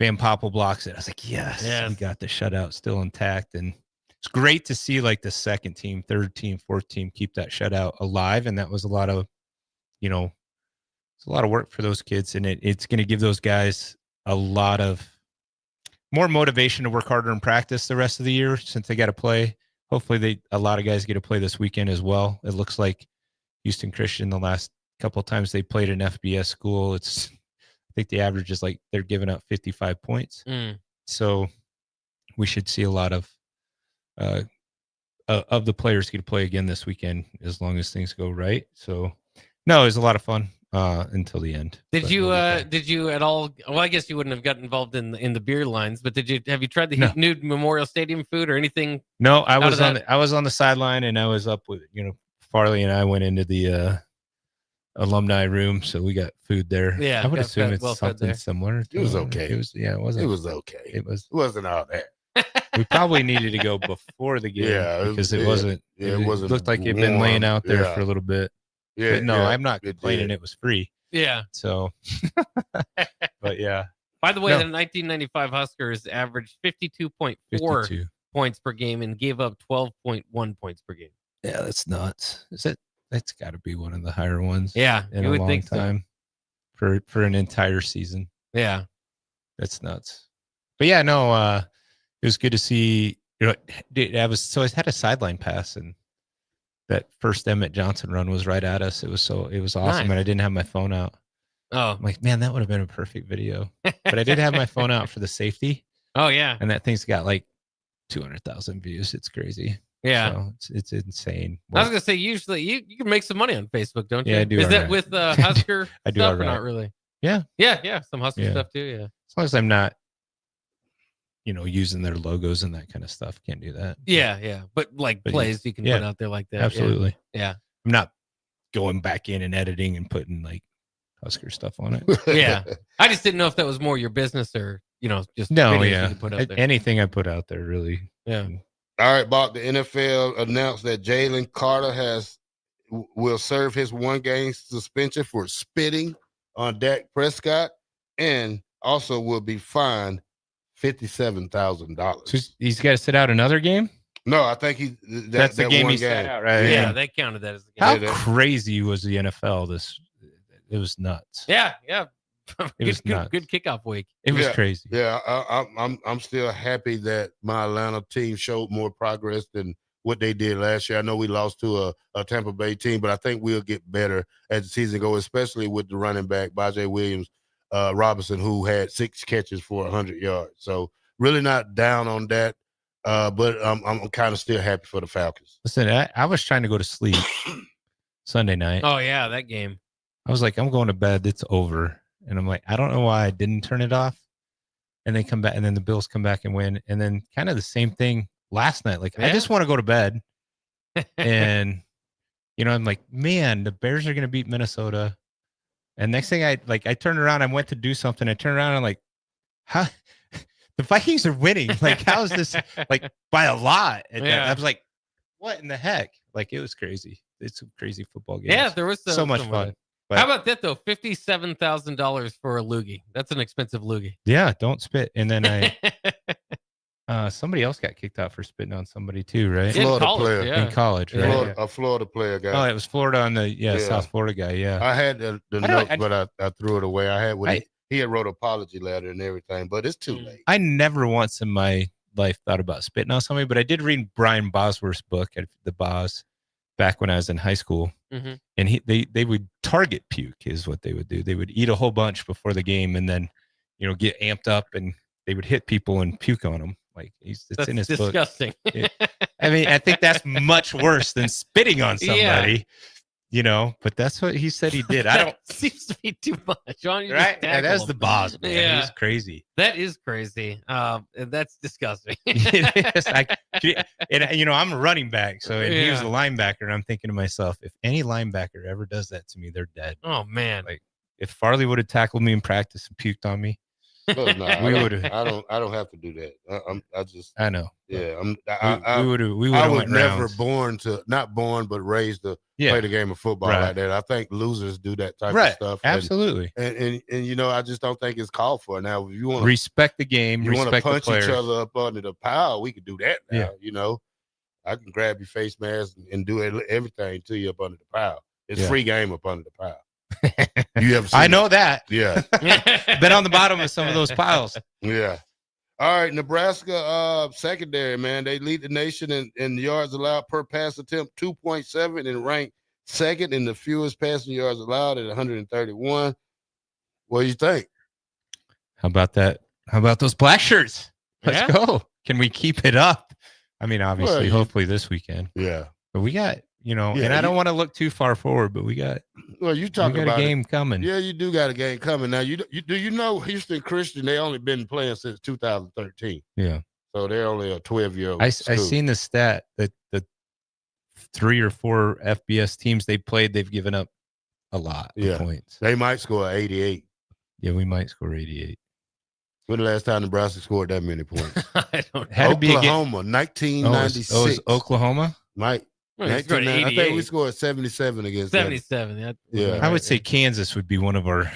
Van Poppel blocks it. I was like, yes, we got the shutout still intact. And it's great to see like the second team, third team, fourth team keep that shutout alive. And that was a lot of, it's a lot of work for those kids, and it's going to give those guys a lot of more motivation to work harder in practice the rest of the year, since they got to play. Hopefully a lot of guys get to play this weekend as well. It looks like Houston Christian, the last couple of times they played an FBS school, I think the average is like they're giving up 55 points. So we should see a lot of the players get to play again this weekend, as long as things go right. So no, it was a lot of fun until the end. Did you at all? Well, I guess you wouldn't have gotten involved in the beer lines, but have you tried the new Memorial Stadium food or anything? No, I was on the sideline, and I was up with Farley and I went into the alumni room, so we got food there. Yeah, I would assume it's something similar. It was okay. It was okay. It wasn't all that. We probably needed to go before the game, because it wasn't. It looked like it'd been laying out there for a little bit. Yeah, but no, I'm not complaining. It was free. Yeah. So, but yeah. By the way, the 1995 Huskers averaged 52.4 points per game and gave up 12.1 points per game. Yeah, that's nuts. That's got to be one of the higher ones. Yeah, in a long time for an entire season. Yeah, that's nuts. But yeah, no, it was good to see. I had a sideline pass, and that first Emmett Johnson run was right at us. It was awesome, Nice. and I didn't have my phone out. Oh, I'm like, man, that would have been a perfect video. But I did have my phone out for the safety. Oh yeah, and that thing's got like 200,000 views. It's crazy. Yeah, so it's insane. I was gonna say usually you can make some money on Facebook, don't you? Yeah, I do. Is all that right. with Husker I do stuff all or right. not really? Yeah, Yeah, some Husker Yeah. stuff too. Yeah, as long as I'm not, using their logos and that kind of stuff. Can't do that. yeah. But like plays you can put out there like that. Absolutely. Yeah. I'm not going back in and editing and putting like Husker stuff on it. Yeah. I just didn't know if that was more your business or just No, videos yeah. you could put out there. Anything I put out there, really. Yeah. All right, Bob. The NFL announced that Jalen Carter will serve his 1-game suspension for spitting on Dak Prescott, and also will be fined $57,000. So he's got to sit out another game. No, I think that's the game one he sat out, right? Yeah, they counted that as the How game. crazy was the NFL? It was nuts. Yeah. It was nuts. Good kickoff week. It was crazy. Yeah, I'm still happy that my Atlanta team showed more progress than what they did last year. I know we lost to a Tampa Bay team, but I think we'll get better as the season goes, especially with the running back, Bajay Williams Robinson, who had 6 catches for 100 yards. So really not down on that, but I'm kind of still happy for the Falcons. Listen, I was trying to go to sleep Sunday night. Oh yeah, that game. I was like, I'm going to bed. It's over. And I'm like, I don't know why I didn't turn it off. And they come back, and then the Bills come back and win. And then kind of the same thing last night. Like, I just want to go to bed. And, I'm like, man, the Bears are going to beat Minnesota. And next thing I turned around, I went to do something. I turned around and I'm like, how? The Vikings are winning. Like, how is this like by a lot? And I was like, what in the heck? Like, it was crazy. It's a crazy football game. Yeah, there was so much fun. But, how about that though? $57,000 for a loogie. That's an expensive loogie. Yeah, don't spit. And then somebody else got kicked out for spitting on somebody too, right? Florida player in college, right? A Florida player guy. Oh, it was Florida on the South Florida guy. Yeah, I had the notes, but I threw it away. I had he had wrote an apology letter and everything, but it's too late. I never once in my life thought about spitting on somebody, but I did read Brian Bosworth's book, The Boz, back when I was in high school. Mm-hmm. And they would target puke is what they would do. They would eat a whole bunch before the game and then, get amped up, and they would hit people and puke on them. Like it's in his disgusting. book. I mean, I think that's much worse than spitting on somebody, but that's what he said he did. I don't seems to be too much. Right? Yeah, that's the boss, man. Yeah. He's crazy. That is crazy. That's disgusting. It is. I'm a running back, so and he was a linebacker, and I'm thinking to myself, if any linebacker ever does that to me, they're dead. Oh man! Like if Farley would have tackled me in practice and puked on me, No, we would have. I don't have to do that. I know. Yeah, we would have. I was never not born, but raised to play the game of football like that. I think losers do that type of stuff. Absolutely. And I just don't think it's called for. Now, if you want to respect the game, you want to respect the punch players. each other up under the pile, we could do that now. I can grab your face mask and do everything to you up under the pile. It's free game up under the pile. You ever seen I know that. Yeah. Been on the bottom of some of those piles. Yeah. All right, Nebraska secondary, man. They lead the nation in yards allowed per pass attempt, 2.7, and ranked second in the fewest passing yards allowed at 131. What do you think? How about that? How about those black shirts? Let's go. Can we keep it up? I mean, obviously, hopefully this weekend. Yeah. But we got, and I don't want to look too far forward, but we got you talking about a game coming. Yeah, you do got a game coming. Now, do you know Houston Christian, they only been playing since 2013. Yeah. So they're only a 12-year-old. I seen the stat that the 3 or 4 FBS teams they played, they've given up a lot of points. They might score 88. Yeah, we might score 88. When the last time Nebraska scored that many points? I don't know. Oklahoma, 1996. Oh, is Oklahoma? Might. I think we scored 77 against 77. Yeah. I would say Kansas would be one of our.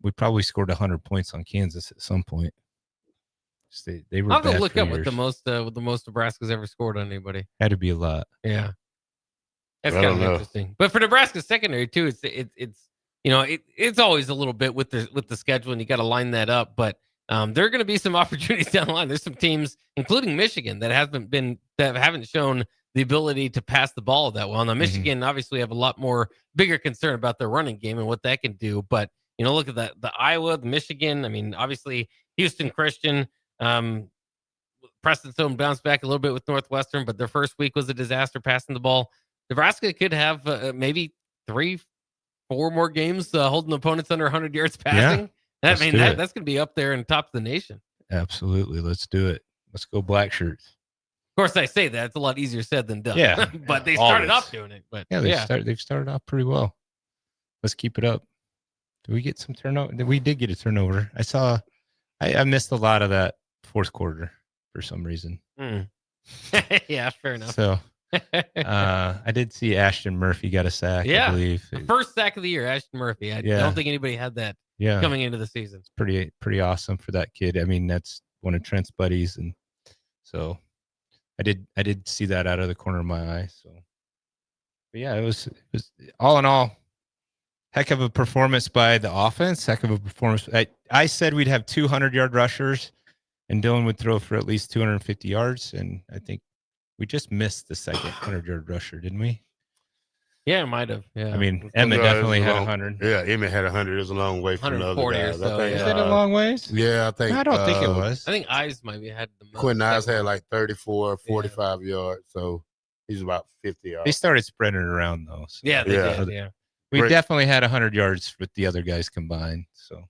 We probably scored 100 points on Kansas at some point. They were. I'll have to look for up years. what the most Nebraska's ever scored on anybody. Had to be a lot. Yeah, that's I kind of don't know. interesting. But for Nebraska secondary too, it's always a little bit with the schedule, and you got to line that up. But there are going to be some opportunities down the line. There's some teams, including Michigan, that haven't shown the ability to pass the ball that well. Now, Michigan obviously have a lot more bigger concern about their running game and what that can do. But, look at the Iowa, the Michigan. I mean, obviously, Houston Christian, Preston Stone bounced back a little bit with Northwestern, but their first week was a disaster passing the ball. Nebraska could have maybe 3-4 more games holding opponents under 100 yards passing. Yeah, that's going to be up there and top of the nation. Absolutely. Let's do it. Let's go Black Shirts. Of course, I say that. It's a lot easier said than done. Yeah. But they started off doing it. But they've started off pretty well. Let's keep it up. Did we get some turnover? We did get a turnover. I missed a lot of that fourth quarter for some reason. Yeah, fair enough. So I did see Ashton Murphy got a sack, I believe. First sack of the year, Ashton Murphy. I don't think anybody had that coming into the season. It's pretty awesome for that kid. I mean, that's one of Trent's buddies, and so I did see that out of the corner of my eye. So, but yeah, it was all in all, heck of a performance by the offense. Heck of a performance. I said we'd have 200-yard rushers, and Dylan would throw for at least 250 yards, and I think we just missed the second 100-yard rusher, didn't we? Yeah, it might have. Yeah. I mean, Emmett definitely had 100. Yeah, Emmett had 100. It was a long way from the other guys. Or so, Is that a long ways? Yeah, I think. I don't think it was. I think Eyes maybe had the most. Quentin Eyes had like 34, 45 yards. So he's about 50 yards. They started spreading it around, though. So. Yeah, they did. Yeah. We definitely had 100 yards with the other guys combined. So.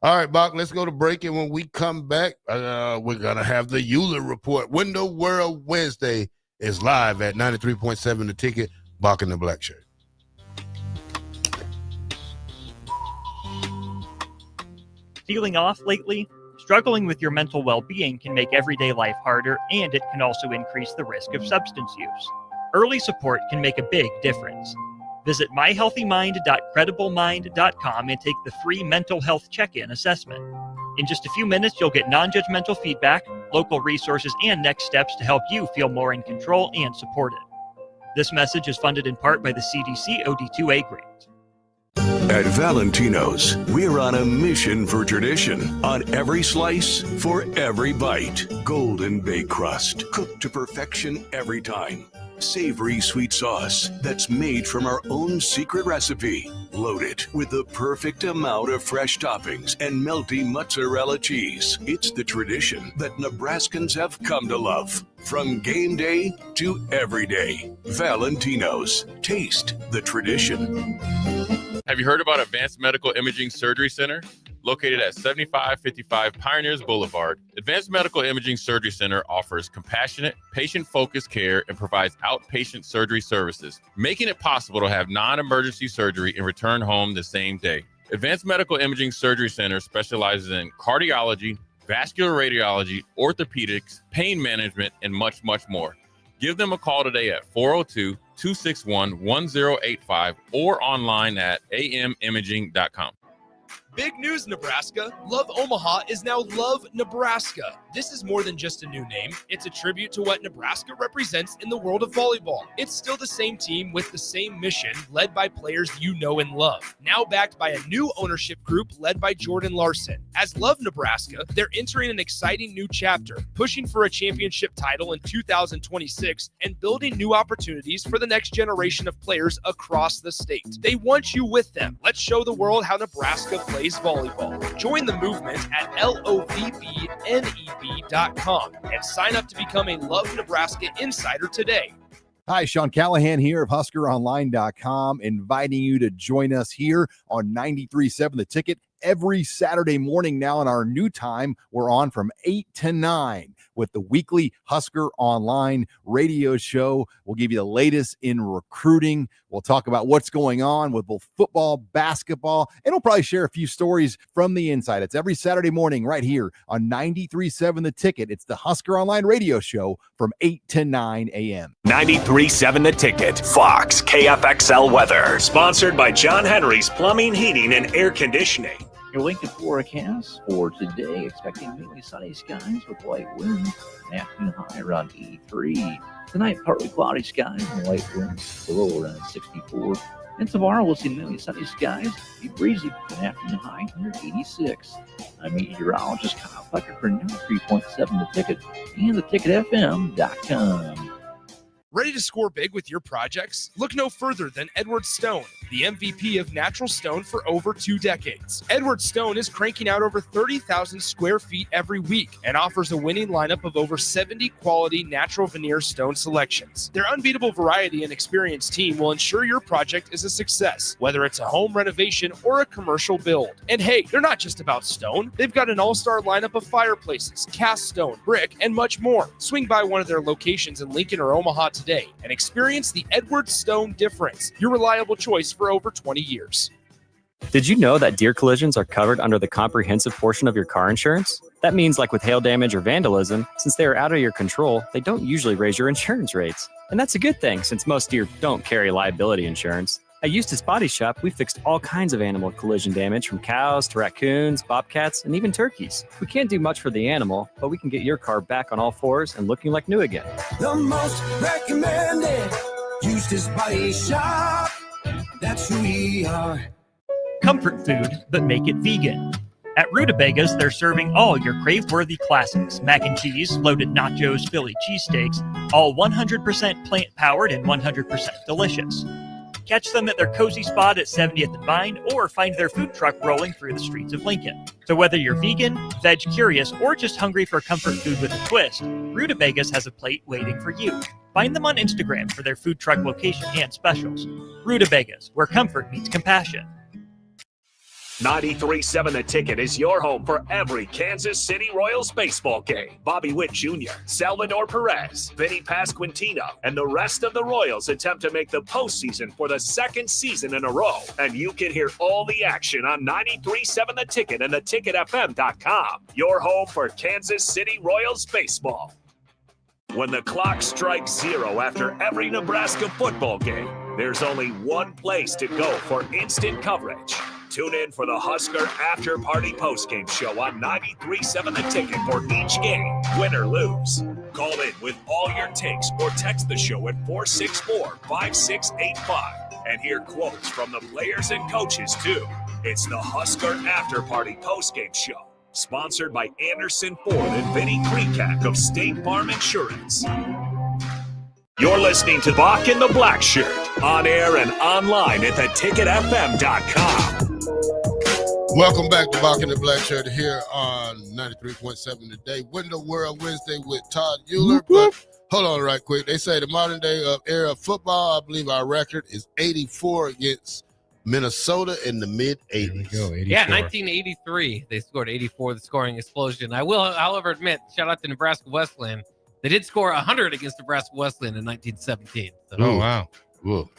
All right, Bock, let's go to break. And when we come back, we're going to have the Euler Report. Window World Wednesday is live at 93.7 The Ticket, Bock the Blackshirt. Feeling off lately? Struggling with your mental well-being can make everyday life harder, and it can also increase the risk of substance use. Early support can make a big difference. Visit myhealthymind.crediblemmind.com and take the free mental health check-in assessment. In just a few minutes, you'll get non-judgmental feedback, local resources, and next steps to help you feel more in control and supported. This message is funded in part by the CDC OD2A grant. At Valentino's, we're on a mission for tradition. On every slice, for every bite. Golden baked crust, cooked to perfection every time. Savory sweet sauce that's made from our own secret recipe. Loaded with the perfect amount of fresh toppings and melty mozzarella cheese. It's the tradition that Nebraskans have come to love. From game day to every day. Valentino's. Taste the tradition. Have you heard about Advanced Medical Imaging Surgery Center? Located at 7555 Pioneers Boulevard, Advanced Medical Imaging Surgery Center offers compassionate, patient-focused care and provides outpatient surgery services, making it possible to have non-emergency surgery and return home the same day. Advanced Medical Imaging Surgery Center specializes in cardiology, vascular radiology, orthopedics, pain management, and much, much more. Give them a call today at 402-261-1085 or online at amimaging.com. Big news, Nebraska. Love Omaha is now Love Nebraska. This is more than just a new name. It's a tribute to what Nebraska represents in the world of volleyball. It's still the same team with the same mission, led by players you know and love. Now backed by a new ownership group led by Jordan Larson. As Love Nebraska, they're entering an exciting new chapter, pushing for a championship title in 2026 and building new opportunities for the next generation of players across the state. They want you with them. Let's show the world how Nebraska plays volleyball. Join the movement at lovneb.com and sign up to become a Love Nebraska Insider today. Hi, Sean Callahan here of HuskerOnline.com, inviting you to join us here on 93.7 The Ticket every Saturday morning now in our new time. We're on from 8 to 9 with the weekly Husker Online radio show. We'll give you the latest in recruiting. We'll talk about what's going on with both football, basketball, and we'll probably share a few stories from the inside. It's every Saturday morning right here on 93.7 The Ticket. It's the Husker Online radio show from 8 to 9 a.m. 93.7 The Ticket. Fox KFXL weather. Sponsored by John Henry's Plumbing, Heating, and Air Conditioning. Your Lincoln forecast for today, expecting mainly sunny skies with light winds, an afternoon high around 83. Tonight, partly cloudy skies and light winds, below around 64. And tomorrow, we'll see mainly sunny skies, be breezy with an afternoon high near 86. I'm meteorologist Kyle Flecker for 93.7 The Ticket and theticketfm.com. Ready to score big with your projects? Look no further than Edward Stone, the MVP of natural stone for over 2 decades. Edward Stone is cranking out over 30,000 square feet every week and offers a winning lineup of over 70 quality natural veneer stone selections. Their unbeatable variety and experienced team will ensure your project is a success, whether it's a home renovation or a commercial build. And hey, they're not just about stone. They've got an all-star lineup of fireplaces, cast stone, brick, and much more. Swing by one of their locations in Lincoln or Omaha today and experience the Edward Stone difference, your reliable choice for over 20 years. Did you know that deer collisions are covered under the comprehensive portion of your car insurance? That means, like with hail damage or vandalism, since they are out of your control, they don't usually raise your insurance rates. And that's a good thing, since most deer don't carry liability insurance. At Eustace Body Shop, we fixed all kinds of animal collision damage, from cows to raccoons, bobcats, and even turkeys. We can't do much for the animal, but we can get your car back on all fours and looking like new again. The most recommended Eustace Body Shop. That's who we are. Comfort food, but make it vegan. At Rutabagas, they're serving all your crave-worthy classics. Mac and cheese, loaded nachos, Philly cheesesteaks, all 100% plant-powered and 100% delicious. Catch them at their cozy spot at 70th and Vine, or find their food truck rolling through the streets of Lincoln. So whether you're vegan, veg curious, or just hungry for comfort food with a twist, Rutabagas has a plate waiting for you. Find them on Instagram for their food truck location and specials. Rutabagas, where comfort meets compassion. 93.7 The Ticket is your home for every Kansas City Royals baseball game. Bobby Witt Jr., Salvador Perez, Vinny Pasquantino, and the rest of the Royals attempt to make the postseason for the second season in a row. And you can hear all the action on 93.7 The Ticket and theticketfm.com. Your home for Kansas City Royals baseball. When the clock strikes 0 after every Nebraska football game, there's only one place to go for instant coverage. Tune in for the Husker After Party Postgame Show on 93.7 The Ticket for each game, win or lose. Call in with all your takes or text the show at 464-5685 and hear quotes from the players and coaches too. It's the Husker After Party Postgame Show, sponsored by Anderson Ford and Vinny Kreekak of State Farm Insurance. You're listening to Bock the Blackshirt, on air and online at theticketfm.com. Welcome back to Bock the Blackshirt here on 93.7 today. Window World Wednesday with Todd Euler. But hold on right quick. They say the modern day era of football, I believe our record is 84 against Minnesota in the mid-80s. Yeah, 1983. They scored 84, the scoring explosion. I will, however, admit, shout out to Nebraska Wesleyan. They did score 100 against Nebraska Wesleyan in 1917. So. Oh, wow. Whoa.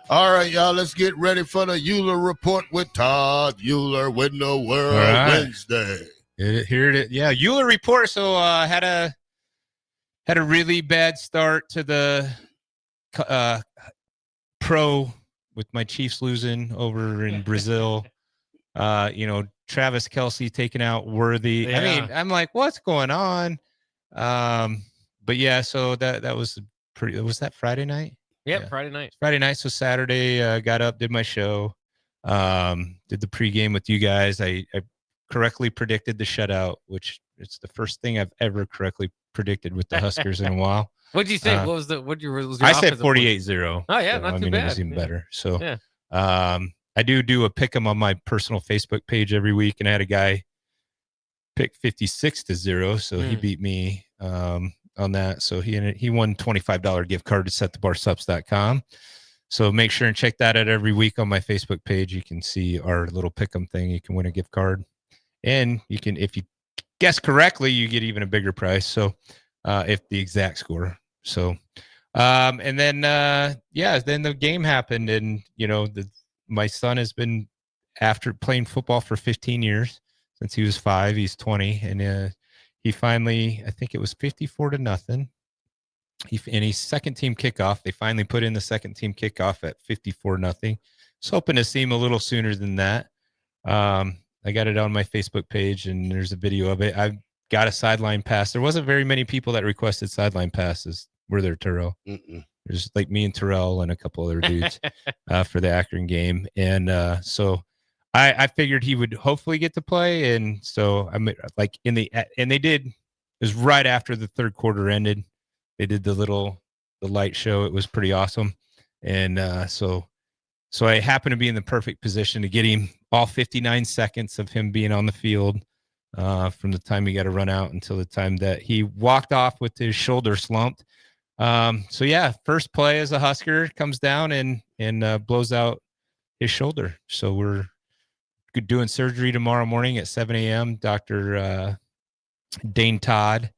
All right, y'all, let's get ready for the Euler Report with Todd Euler, Window World Wednesday. Here it is. Yeah, Euler Report. So had a really bad start to the pro with my Chiefs losing over in Brazil. Travis Kelce taking out Worthy. Yeah. I mean, I'm like, what's going on? But yeah, so that was was that Friday night? Yep, Yeah. Friday night. Friday night. So Saturday, got up, did my show, did the pregame with you guys. I correctly predicted the shutout, which it's the first thing I've ever correctly predicted with the Huskers in a while. What'd you say? I said 48-0. Oh, yeah, so, not too It bad. was even Yeah. better. So Yeah. I do a pick 'em on my personal Facebook page every week, and I had a guy pick 56-0, so he beat me on that. So he won $25 gift card to setthebarsubs.com. So make sure and check that out every week on my Facebook page. You can see our little pick 'em thing. You can win a gift card, and you can, if you guess correctly, you get even a bigger prize. So if the exact score. So and then then the game happened, and my son has been, after playing football for 15 years, since he was 5, he's 20, and he finally, I think it was 54-0. He's second team kickoff. They finally put in the second team kickoff at 54-0. Was hoping to see him a little sooner than that. I got it on my Facebook page, and there's a video of it. I've got a sideline pass. There wasn't very many people that requested sideline passes. Were there, Terrell? There's like me and Terrell and a couple other dudes for the Akron game. And so I figured he would hopefully get to play. And so I'm like and they did, it was right after the third quarter ended. They did the little light show. It was pretty awesome. And so I happened to be in the perfect position to get him all 59 seconds of him being on the field from the time he got to run out until the time that he walked off with his shoulder slumped. So yeah, first play as a Husker comes down and blows out his shoulder. So we're doing surgery tomorrow morning at 7 a.m. Dr. Dane Todd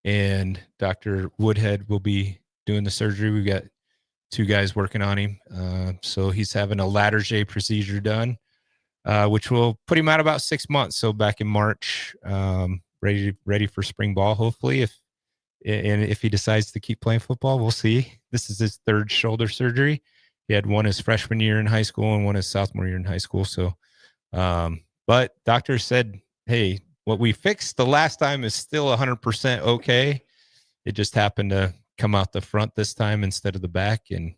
and Dr. Woodhead will be doing the surgery. We've got 2 guys working on him. So he's having a Latarjet procedure done, which will put him out about 6 months. So back in March, ready for spring ball, hopefully. If he decides to keep playing football, we'll see. This is his 3rd shoulder surgery. He had one his freshman year in high school and one his sophomore year in high school. So, but doctors said, hey, what we fixed the last time is still 100% okay. It just happened to come out the front this time instead of the back. And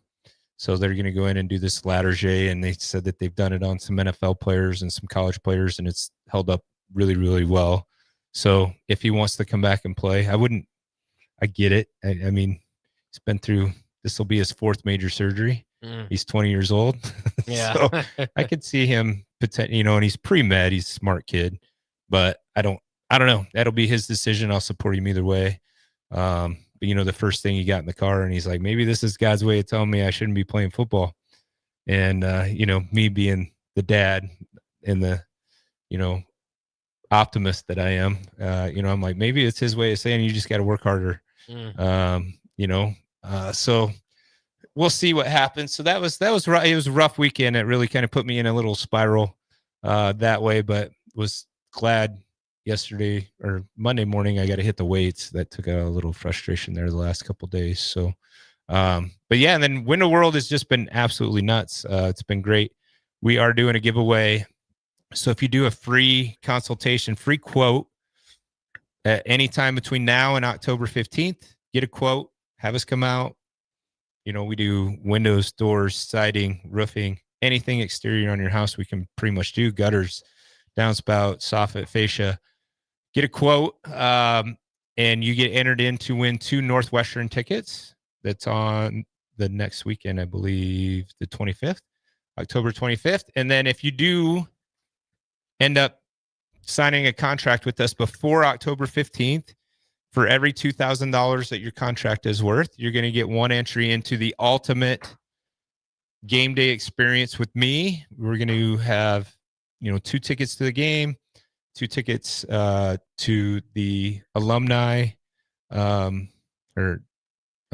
so they're going to go in and do this Latarjet. And they said that they've done it on some NFL players and some college players, and it's held up really, really well. So if he wants to come back and play, I get it. I mean, he's been through, this will be his 4th major surgery. He's 20 years old. Yeah. So I could see him potentially, and he's pre-med, he's a smart kid, but I don't know. That'll be his decision. I'll support him either way. But the first thing he got in the car and he's like, maybe this is God's way of telling me I shouldn't be playing football. And, me being the dad and the, optimist that I am, I'm like, maybe it's his way of saying you just got to work harder. So we'll see what happens. So that was right. It was a rough weekend. It really kind of put me in a little spiral that way, but was glad yesterday or Monday morning I got to hit the weights. That took a little frustration there the last couple of days. So, but yeah, and then Window World has just been absolutely nuts. It's been great. We are doing a giveaway. So if you do a free consultation, free quote at any time between now and October 15th, get a quote, have us come out. We do windows, doors, siding, roofing, anything exterior on your house. We can pretty much do gutters, downspout, soffit, fascia. Get a quote, and you get entered in to win 2 Northwestern tickets. That's on the next weekend, I believe, the 25th, October 25th. And then if you do end up signing a contract with us before October 15th, for every $2,000 that your contract is worth, you're going to get 1 entry into the ultimate game day experience with me. We're going to have, 2 tickets to the game, 2 tickets to the alumni, I'm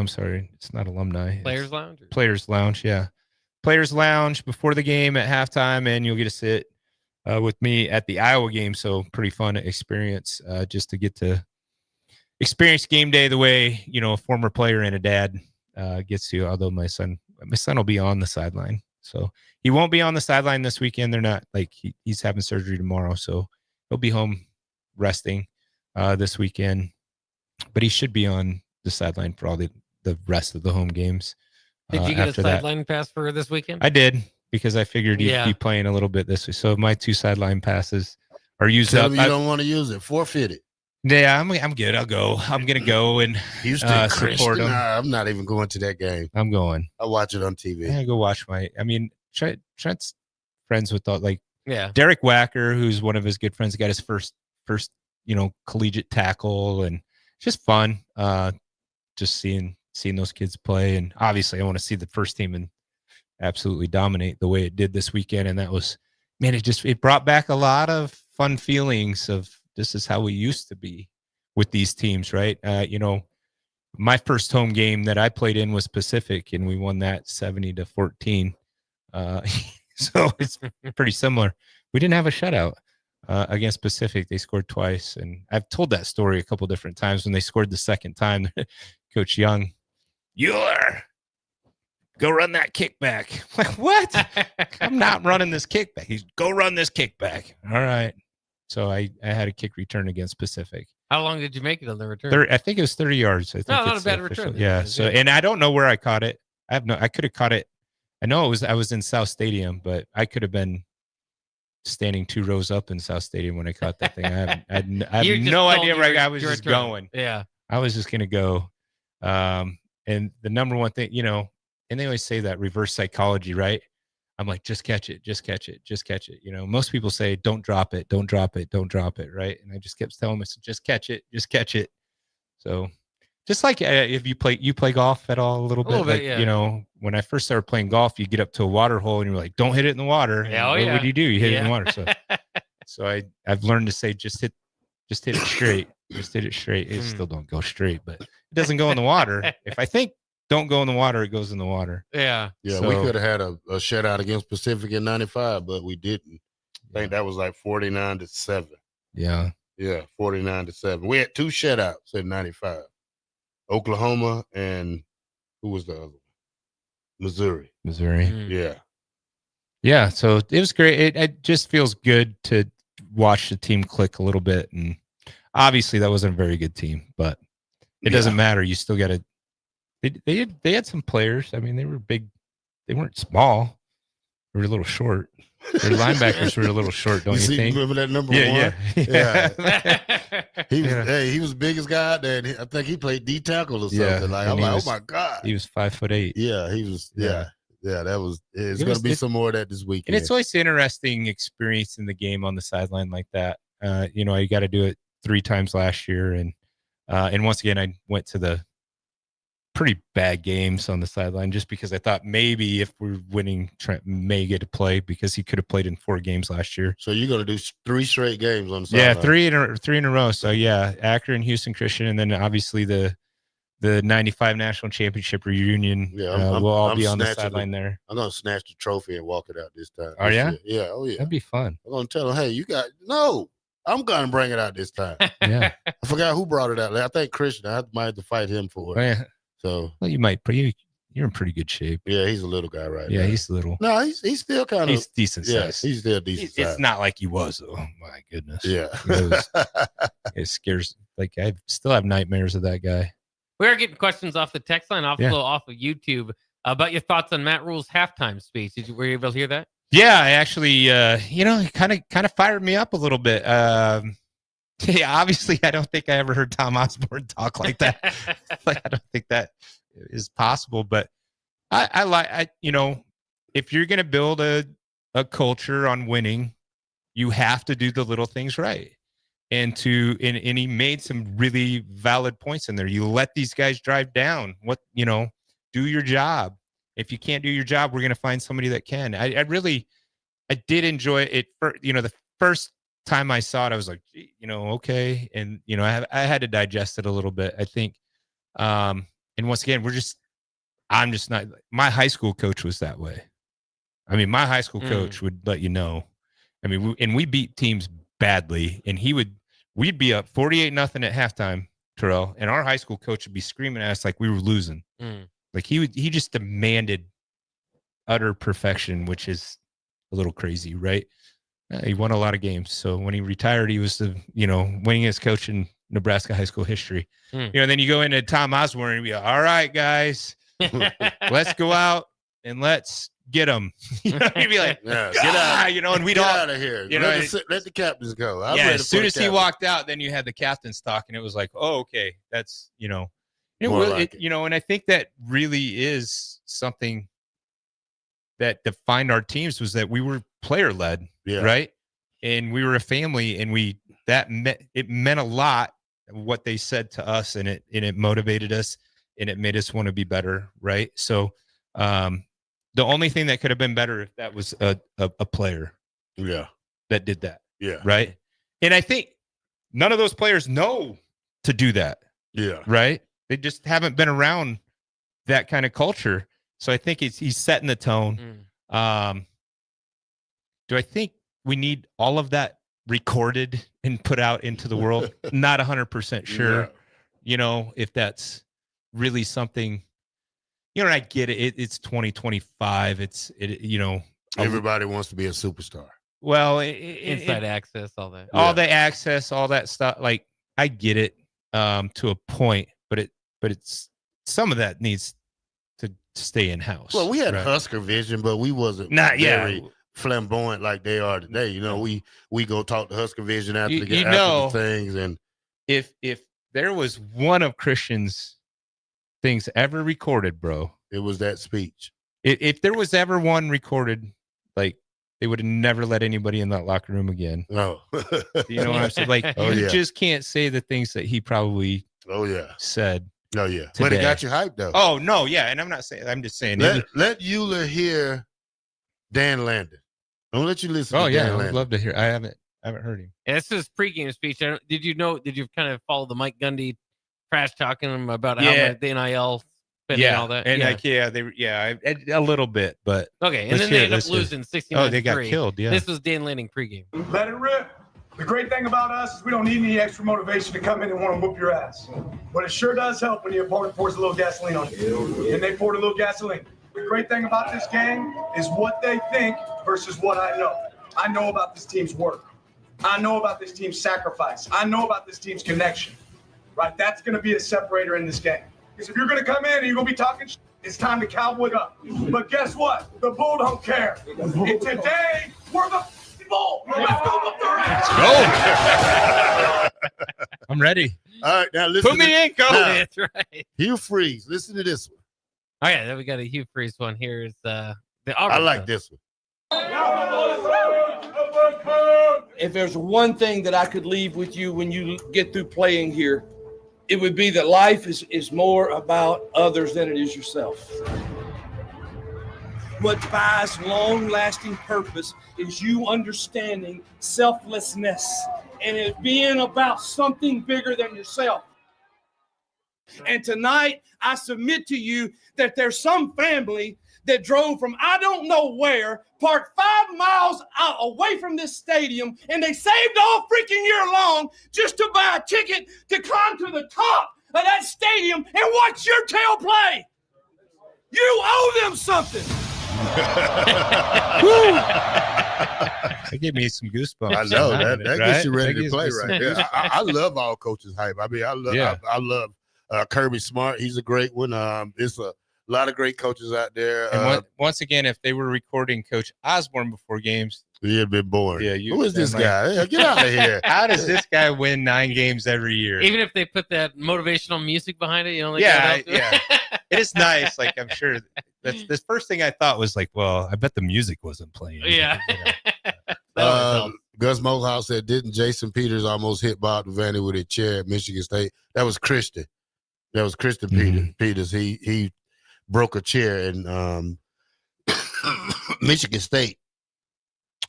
sorry, it's not alumni. Players Lounge? Players Lounge, yeah. Players Lounge before the game at halftime, and you'll get to sit with me at the Iowa game. So pretty fun experience just to get to experience game day the way, a former player and a dad gets to, although my son will be on the sideline. So he won't be on the sideline this weekend. They're not he's having surgery tomorrow. So he'll be home resting this weekend, but he should be on the sideline for all the rest of the home games. Did you get a sideline pass for this weekend? I did, because I figured he'd be playing a little bit this week. So my 2 sideline passes are used up. You don't want to use it. Forfeit it. Yeah, I'm good. I'll go. I'm gonna go and support him. I'm not even going to that game. I'm going. I'll watch it on TV. I go watch Trent's friends with Derek Wacker, who's one of his good friends, got his first collegiate tackle, and just fun. Just seeing those kids play, and obviously I want to see the first team and absolutely dominate the way it did this weekend. And that was, man, it brought back a lot of fun feelings of, this is how we used to be with these teams, right? My first home game that I played in was Pacific, and we won that 70-14. So it's pretty similar. We didn't have a shutout against Pacific. They scored twice, and I've told that story a couple different times. When they scored the second time, Coach Young, go run that kickback. Like, what? I'm not running this kickback. He's go run this kickback. All right. So I had a kick return against Pacific. How long did you make it on the return? I think it was 30 yards. I think not a bad return. Yeah. So, and I don't know where I caught it. I could have caught it. I know I was in South Stadium, but I could have been standing 2 rows up in South Stadium when I caught that thing. I have no idea where I was just going. Yeah. I was just going to go. And the number one thing, and they always say that reverse psychology, right? I'm like, just catch it, just catch it, just catch it. Most people say, don't drop it, don't drop it, don't drop it, right? And I just kept telling myself, just catch it, just catch it. So just like if you play golf at all a little bit, yeah. When I first started playing golf, you get up to a water hole and you're like, don't hit it in the water. Yeah, And what do you do? You hit it in the Yeah. water. So I've learned to say, just hit it straight. Just hit it straight. It still don't go straight, but it doesn't go in the water. If I think don't go in the water, it goes in the water. Yeah. Yeah, So- we could have had a shutout against Pacific in 95, but we didn't. I think that was like 49-7. Yeah. Yeah, 49-7. We had 2 shutouts in 95. Oklahoma and who was the other one? Missouri. Yeah. Yeah. So it was great. It just feels good to watch the team click a little bit. And obviously that wasn't a very good team, but it doesn't matter. You still got to, they had some players. I mean, they were big. They weren't small. They were a little short. Their linebackers were a little short, don't you think? Remember that number Yeah, one? yeah. He was the biggest guy out there. I think he played D tackle or something. Yeah, Like, and I'm he like, was- oh my God. He was 5'8". Yeah, he was. Yeah. That was. It's It going was- to be it- some more of that this weekend. And it's always interesting experience in the game on the sideline like that. I got to do it 3 times last year, and once again I went to the pretty bad games on the sideline just because I thought maybe if we're winning, Trent may get to play because he could have played in 4 games last year. So you're going to do 3 straight games on the Yeah, sideline. 3 in a row. So yeah, Akron, Houston Christian, and then obviously the 95 national championship reunion. Yeah, we'll all I'm be on the snatching sideline there. I'm going to snatch the trophy and walk it out this time. Oh, this yeah? year. Yeah. Oh, yeah. That'd be fun. I'm going to tell them, hey, I'm going to bring it out this time. Yeah. I forgot who brought it out. I think Christian. I might have to fight him for it. Oh, yeah. So, Well, you might, but you're in pretty good shape. yeah, he's a little guy right Yeah, now. he's little. No, he's still kind of. He's decent Yeah, size. he's still decent size. It's not like he was, though. My goodness. Yeah. It scares. Like I still have nightmares of that guy. We are getting questions off the text line, off of YouTube about your thoughts on Matt Rule's halftime speech. Were you able to hear that? Yeah, I actually, it kind of fired me up a little bit. Yeah, obviously, I don't think I ever heard Tom Osborne talk like that. Like, I don't think that is possible. But I like, if you're going to build a culture on winning, you have to do the little things right. And he made some really valid points in there. You let these guys drive down. Do your job. If you can't do your job, we're going to find somebody that can. I did enjoy it. The first time I saw it, I was like, okay. And, I had to digest it a little bit, I think. And once again, I'm just not, my high school coach was that way. I mean, my high school coach would let you know. I mean, we beat teams badly, and we'd be up 48-0 at halftime, Terrell, and our high school coach would be screaming at us like we were losing. Like he just demanded utter perfection, which is a little crazy, right? He won a lot of games. So when he retired, he was the, winningest coach in Nebraska high school history. Then you go into Tom Osborne and be like, all right, guys, let's go out and let's get them. You'd be like, Yeah, get out, and we'd get all out of here. Let the captains go. I'm yeah, ready as soon for the as he captains. walked out, then you had the captain's talk, and it was like, oh, okay, that's More like it. and I think that really is something that defined our teams was that we were player led, right? And we were a family, and it meant a lot what they said to us, and it motivated us, and it made us want to be better, right? So, the only thing that could have been better if that was a player, that did that, right? And I think none of those players know to do that, right? They just haven't been around that kind of culture. So I think he's setting the tone. Do I think we need all of that recorded and put out into the world? Not 100% sure. If that's really something. And I get it. It's 2025. Everybody wants to be a superstar. Well, Inside access, all that. all the access, all that stuff. Like I get it to a point, but it's some of that needs to stay in house. Well, we had right? Husker vision, but we wasn't very flamboyant like they are today. We go talk to Husker vision after the things. And if there was one of Christian's things ever recorded, bro, it was that speech. If there was ever one recorded, like, they would have never let anybody in that locker room again. No. You know what I'm saying? Like, you just can't say the things that he probably said. Oh, yeah. Today. But it got you hyped, though. Oh, no, yeah. And I'm not saying, I'm just saying. Let Euler hear Dan Landon. Don't let you listen to Dan I Landon. would love to hear. I haven't heard him. Yeah, this is pregame speech. Did you kind of follow the Mike Gundy trash talking him about how much the NIL spending and all that? And a little bit, but okay. And then they ended up losing 69-3. Oh, they got killed. Yeah. This was Dan Lanning pregame. Let it rip. The great thing about us is we don't need any extra motivation to come in and want to whoop your ass. But it sure does help when your opponent pours a little gasoline on you. And they poured a little gasoline. The great thing about this game is what they think versus what I know. I know about this team's work. I know about this team's sacrifice. I know about this team's connection. Right? That's going to be a separator in this game. Because if you're going to come in and you're going to be talking shit, it's time to cowboy up. But guess what? The Bull don't care. And today, we're the Bull. Let's go whoop their ass. Go. I'm ready. All right, now listen. Put me in, go. That's right. Hugh Freeze. Listen to this one. Oh, yeah. Then we got a Hugh Freeze one here. Is the Auburn I like stuff. this one. If there's one thing that I could leave with you when you get through playing here, it would be that life is more about others than it is yourself. What buys long-lasting purpose is you understanding selflessness and it being about something bigger than yourself. And tonight, I submit to you that there's some family that drove from I don't know where, parked 5 miles out away from this stadium, and they saved all freaking year long just to buy a ticket to climb to the top of that stadium and watch your tail play. You owe them something. That gave me some goosebumps. I know that gets you ready That to play gives me right some there. I love all coaches' hype. I mean, I love Kirby Smart. He's a great one. It's a lot of great coaches out there. And once again, if they were recording Coach Osborne before games, he'd have been bored. Yeah, who is this guy? Hey, get out of here. How does this guy win 9 games every year? Even if they put that motivational music behind it, like it is nice. Like, I'm sure that's the first thing I thought was like, well, I bet the music wasn't playing. Yeah. Gus Mohouse said, didn't Jason Peters almost hit Bob Devaney with a chair at Michigan State? That was Christian. Peters. He broke a chair in Michigan State.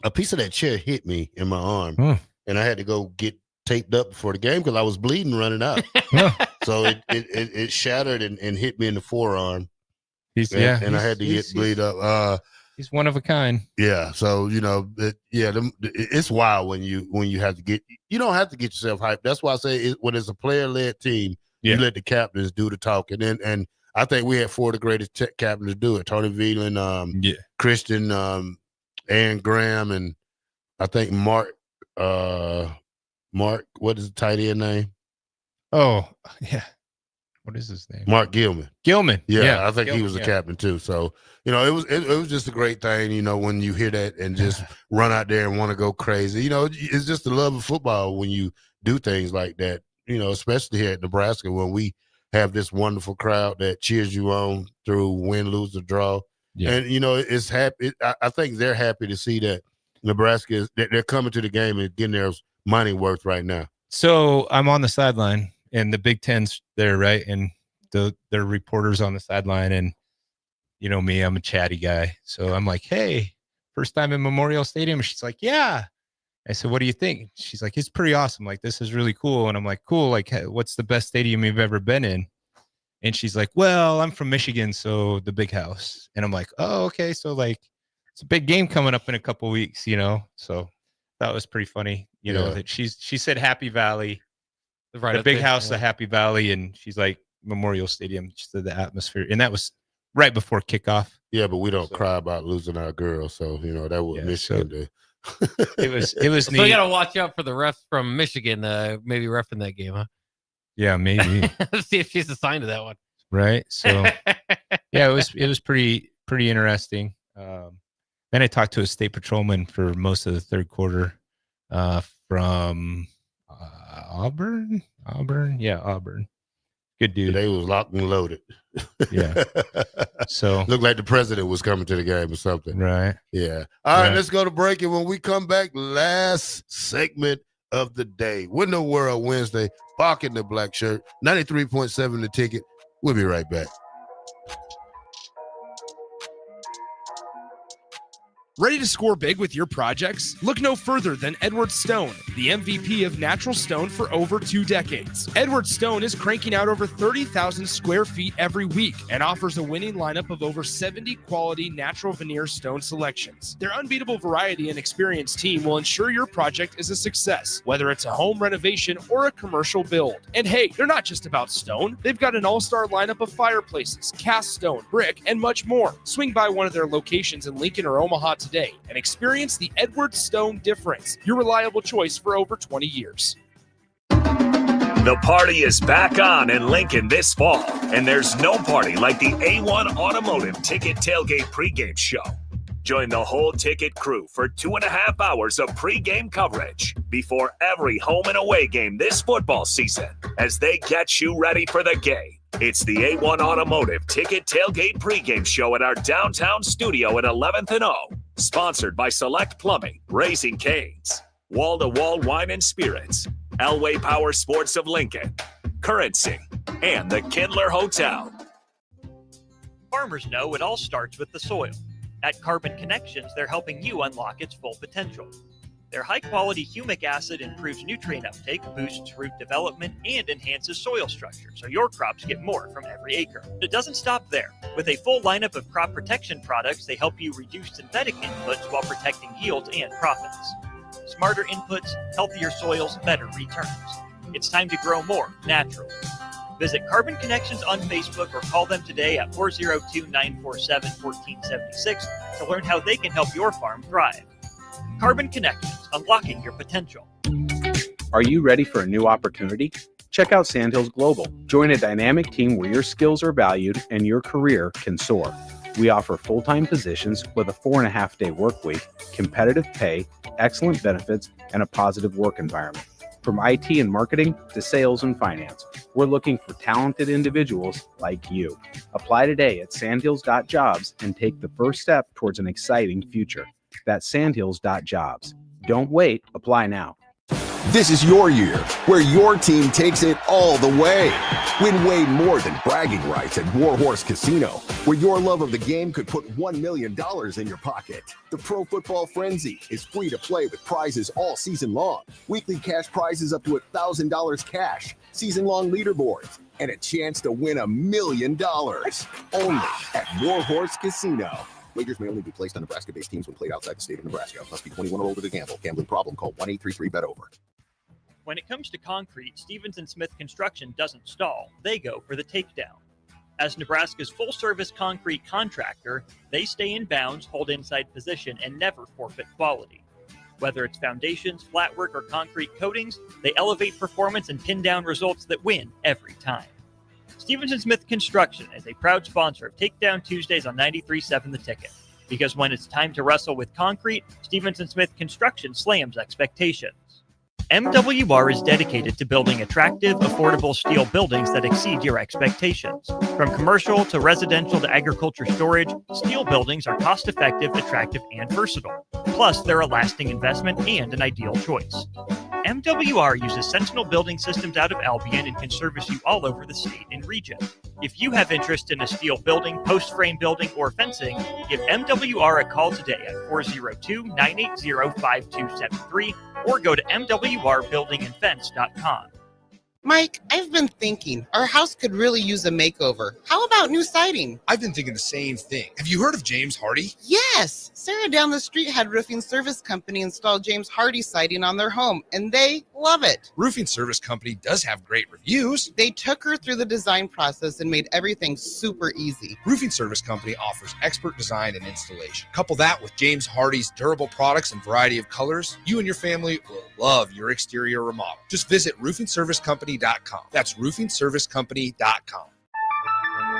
A piece of that chair hit me in my arm, and I had to go get taped up before the game because I was bleeding running out. So it shattered and hit me in the forearm. And I had to get bleed up. He's one of a kind. Yeah. So it's wild when you have to get. You don't have to get yourself hyped. That's why I say when it's a player-led team, you let the captains do the talking. And I think we had 4 of the greatest captains do it: Tony Veland, Christian, Aaron Graham, and I think Mark. What is the tight end name? Oh, yeah. What is his name? Mark Gilman. Yeah, I think he was the captain too. So, it was just a great thing, when you hear that and just run out there and want to go crazy. It's just the love of football when you do things like that, especially here at Nebraska when we have this wonderful crowd that cheers you on through win, lose, or draw. Yeah. And, it's happy. I think they're happy to see that Nebraska they're coming to the game and getting their money worth right now. So I'm on the sideline. And the Big Ten's there, right? And there are reporters on the sideline. And, me, I'm a chatty guy. So I'm like, hey, first time in Memorial Stadium? She's like, yeah. I said, what do you think? She's like, it's pretty awesome. Like, this is really cool. And I'm like, cool. Like, what's the best stadium you've ever been in? And she's like, well, I'm from Michigan, so the Big House. And I'm like, oh, okay. So, like, it's a big game coming up in a couple weeks, So that was pretty funny, that she said Happy Valley. Right, the Big House, the Happy Valley, and she's like Memorial Stadium, just the atmosphere, and that was right before kickoff. Yeah, but we don't cry about losing our girls, so that would Michigan do. It was so you got to watch out for the refs from Michigan, maybe reffing that game, huh? Yeah, maybe. See if she's assigned to that one. Right. So yeah, it was pretty interesting. Then I talked to a state patrolman for most of the third quarter from Auburn. Good dude. They was locked and loaded. Yeah. So looked like the president was coming to the game or something. Right. Yeah. All right, Right. let's go to break. And when we come back, last segment of the day. Win the World Wednesday. Bock in the Black Shirt. 93.7 The Ticket. We'll be right back. Ready to score big with your projects? Look no further than Edward Stone, the MVP of natural stone for over 2 decades. Edward Stone is cranking out over 30,000 square feet every week and offers a winning lineup of over 70 quality natural veneer stone selections. Their unbeatable variety and experienced team will ensure your project is a success, whether it's a home renovation or a commercial build. And hey, they're not just about stone. They've got an all-star lineup of fireplaces, cast stone, brick, and much more. Swing by one of their locations in Lincoln or Omaha today and experience the Edward Stone difference, your reliable choice for over 20 years. The party is back on in Lincoln this fall, and there's no party like the A1 Automotive Ticket Tailgate pregame show. Join the whole Ticket crew for 2.5 hours of pregame coverage before every home and away game this football season as they get you ready for the game. It's the A1 Automotive Ticket Tailgate pregame show at our downtown studio at 11th and O. Sponsored by Select Plumbing, Raising Cane's, Wall to Wall Wine and Spirits, Elway Power Sports of Lincoln, Currency, and the Kindler Hotel. Farmers know it all starts with the soil. At Carbon Connections, they're helping you unlock its full potential. Their high-quality humic acid improves nutrient uptake, boosts root development, and enhances soil structure, so your crops get more from every acre. But it doesn't stop there. With a full lineup of crop protection products, they help you reduce synthetic inputs while protecting yields and profits. Smarter inputs, healthier soils, better returns. It's time to grow more naturally. Visit Carbon Connections on Facebook or call them today at 402-947-1476 to learn how they can help your farm thrive. Carbon Connections, unlocking your potential. Are you ready for a new opportunity? Check out Sandhills Global. Join a dynamic team where your skills are valued and your career can soar. We offer full-time positions with a 4.5-day work week, competitive pay, excellent benefits, and a positive work environment. From IT and marketing to sales and finance, we're looking for talented individuals like you. Apply today at sandhills.jobs and take the first step towards an exciting future. That's sandhills.jobs. Don't wait. Apply now. This is your year, where your team takes it all the way. Win way more than bragging rights at Warhorse Casino, where your love of the game could put $1 million in your pocket. The Pro Football Frenzy is free to play with prizes all season long. Weekly cash prizes up to $1,000 cash, season-long leaderboards, and a chance to win $1 million. Only at Warhorse Casino. Wagers may only be placed on Nebraska-based teams when played outside the state of Nebraska. Must be 21 or older to gamble. Gambling problem? Call 1-833-BET-OVER. When it comes to concrete, Stevens & Smith Construction doesn't stall. They go for the takedown. As Nebraska's full-service concrete contractor, they stay in bounds, hold inside position, and never forfeit quality. Whether it's foundations, flatwork, or concrete coatings, they elevate performance and pin down results that win every time. Stevens & Smith Construction is a proud sponsor of Takedown Tuesdays on 93.7 The Ticket. Because when it's time to wrestle with concrete, Stevens & Smith Construction slams expectations. MWR is dedicated to building attractive, affordable steel buildings that exceed your expectations. From commercial to residential to agriculture storage, steel buildings are cost-effective, attractive, and versatile. Plus, they're a lasting investment and an ideal choice. MWR uses Sentinel Building Systems out of Albion and can service you all over the state and region. If you have interest in a steel building, post-frame building, or fencing, give MWR a call today at 402-980-5273 or go to mwrbuildingandfence.com. Mike, I've been thinking our house could really use a makeover. How about new siding? I've been thinking the same thing. Have you heard of James Hardy? Yes! Sarah down the street had Roofing Service Company install James Hardy siding on their home, and they love it. Roofing Service Company does have great reviews. They took her through the design process and made everything super easy. Roofing Service Company offers expert design and installation. Couple that with James Hardy's durable products and variety of colors, you and your family will love your exterior remodel. Just visit roofingservicecompany.com. That's roofingservicecompany.com.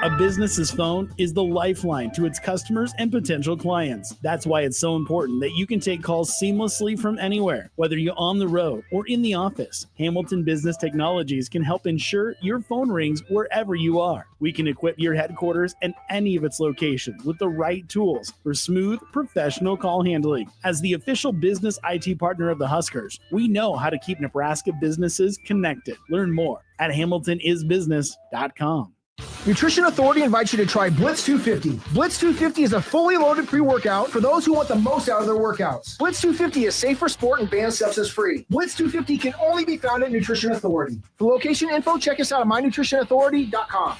A business's phone is the lifeline to its customers and potential clients. That's why it's so important that you can take calls seamlessly from anywhere, whether you're on the road or in the office. Hamilton Business Technologies can help ensure your phone rings wherever you are. We can equip your headquarters and any of its locations with the right tools for smooth, professional call handling. As the official business IT partner of the Huskers, we know how to keep Nebraska businesses connected. Learn more at hamiltonisbusiness.com. Nutrition Authority invites you to try Blitz 250. Blitz 250 is a fully loaded pre-workout for those who want the most out of their workouts. Blitz 250 is safe for sport and banned sepsis free. Blitz 250 can only be found at Nutrition Authority. For location info, check us out at mynutritionauthority.com.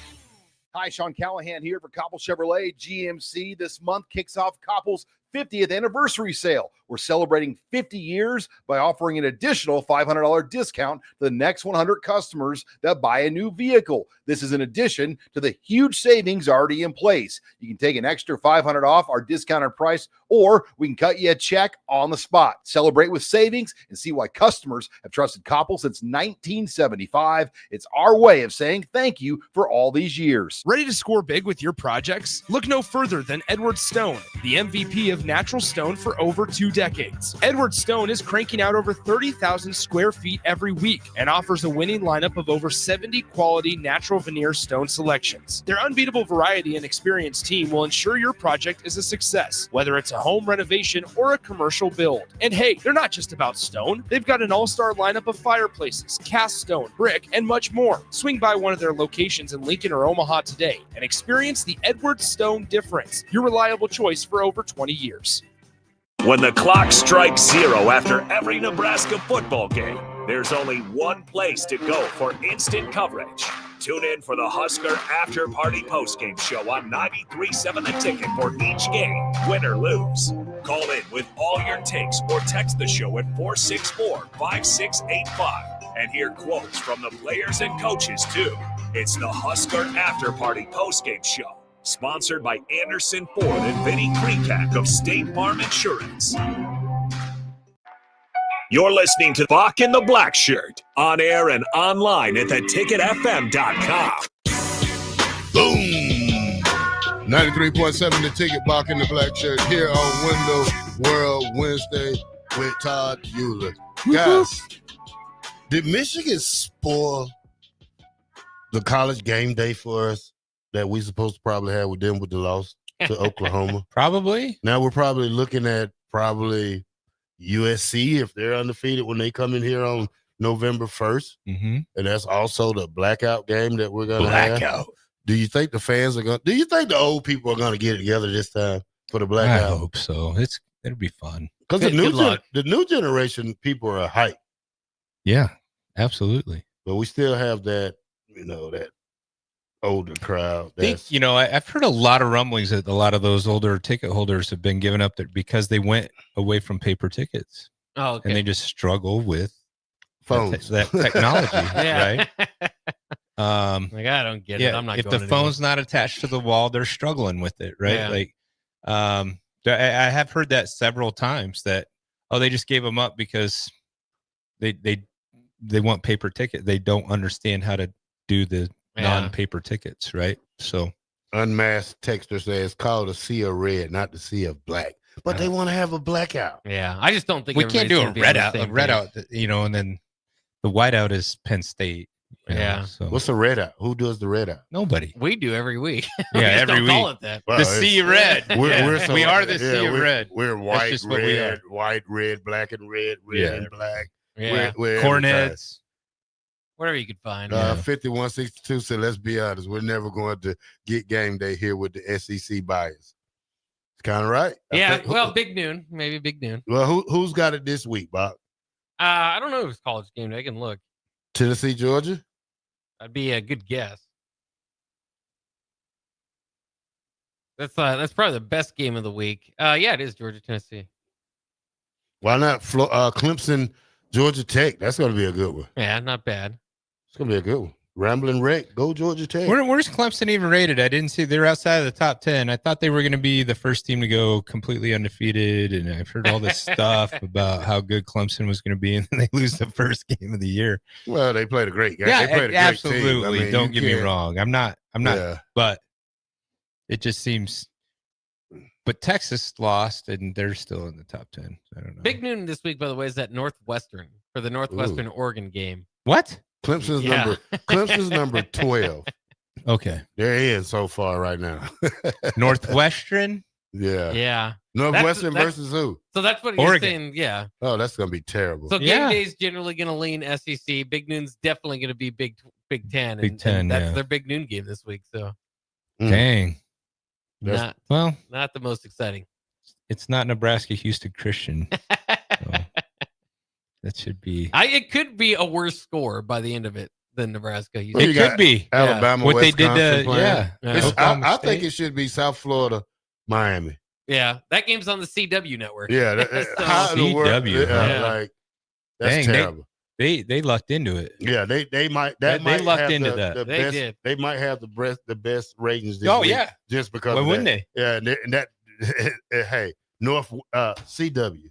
Hi, Sean Callahan here for Koppel Chevrolet GMC. This month kicks off Koppel's 50th anniversary sale. We're celebrating 50 years by offering an additional $500 discount to the next 100 customers that buy a new vehicle. This is in addition to the huge savings already in place. You can take an extra $500 off our discounted price, or we can cut you a check on the spot. Celebrate with savings and see why customers have trusted Koppel since 1975. It's our way of saying thank you for all these years. Ready to score big with your projects? Look no further than Edward Stone, the MVP of natural stone for over 2 decades. Edward Stone is cranking out over 30,000 square feet every week and offers a winning lineup of over 70 quality natural veneer stone selections. Their unbeatable variety and experienced team will ensure your project is a success, whether it's a home renovation or a commercial build. And hey, they're not just about stone. They've got an all-star lineup of fireplaces, cast stone, brick, and much more. Swing by one of their locations in Lincoln or Omaha today and experience the Edward Stone difference, your reliable choice for over 20 years. When the clock strikes 0 after every Nebraska football game, there's only one place to go for instant coverage. Tune in for the Husker After Party Postgame Show on 93.7 The Ticket for each game, win or lose. Call in with all your takes or text the show at 464-5685 and hear quotes from the players and coaches too. It's the Husker After Party Postgame Show, sponsored by Anderson Ford and Vinny Krekak of State Farm Insurance. You're listening to Bock in the Blackshirt, on air and online at theticketfm.com. Boom! 93.7 The Ticket, Bock in the Blackshirt, here on Window World Wednesday with Todd Euler. Guys, did Michigan spoil the college game day for us that we supposed to probably have with them with the loss to Oklahoma? Probably. Now we're probably looking at USC if they're undefeated when they come in here on November 1st. Mm-hmm. And that's also the blackout game that we're going to have. Blackout. Do you think the fans are going to – do you think the old people are going to get together this time for the blackout? I hope so. It'll be fun. Because the new generation people are hype. Yeah, absolutely. But we still have that, that older crowd. I've heard a lot of rumblings that a lot of those older ticket holders have been giving up because they went away from paper tickets. Oh, okay. And they just struggle with phones, that technology, yeah. right? Like, I don't get it. I'm not if going the phone's not attached to the wall, they're struggling with it, right? Yeah. Like, I have heard that several times that, they just gave them up because they want paper ticket. They don't understand how to do the non-paper tickets, right? So unmasked texter says call the sea of red, not the sea of black. But they want to have a blackout. Yeah, I just don't think we can't do a red out. A red out, and then the whiteout is Penn State. Yeah. So what's the red out? Who does the red out? Nobody. We do every week. Yeah, every week. Call it that. The sea of red. We are the sea of red. We're white, red, white, red, black, and red, and black. Yeah. We're Cornets. Whatever you could find. 5162 said, let's be honest, we're never going to get game day here with the SEC bias. It's kind of right. Big noon. Maybe big noon. Well, who's got it this week, Bob? I don't know if it's college game day. I can look. Tennessee, Georgia? That'd be a good guess. That's probably the best game of the week. Yeah, it is Georgia, Tennessee. Why not Clemson, Georgia Tech? That's going to be a good one. Yeah, not bad. It's going to be a good one. Rambling Wreck, go Georgia Tech. Where's Clemson even rated? I didn't see. They're outside of the top 10. I thought they were going to be the first team to go completely undefeated, and I've heard all this stuff about how good Clemson was going to be, and then they lose the first game of the year. Well, they played a great game. Yeah, they played a absolutely. great team. Don't get me wrong. I'm not. Yeah. But It just seems. But Texas lost, and they're still in the top 10. I don't know. Big noon this week, by the way, is at Northwestern for the Northwestern Oregon game. What? Clemson's number 12. Okay. They're in so far right now. Northwestern? Yeah. Yeah. Northwestern versus who? So that's what he's saying. Yeah. Oh, that's going to be terrible. So game day's generally going to lean SEC. Big noon's definitely going to be Big Ten. Big Ten, and that's yeah. their big noon game this week. So Dang. not the most exciting. It's not Nebraska Houston Christian. So that should be. It could be a worse score by the end of it than Nebraska. Well, it could be Alabama. What they Wisconsin did. playing. I think State. it should be South Florida, Miami. Yeah, that game's on the CW network. Yeah, how in the world? CW. Like that's Dang, terrible. They lucked into it. Yeah, they might. They might lucked have into the, that. The They best, did. They might have the best ratings. This Oh week yeah, just because. Why of wouldn't that. they? Yeah, and that. Hey, CW.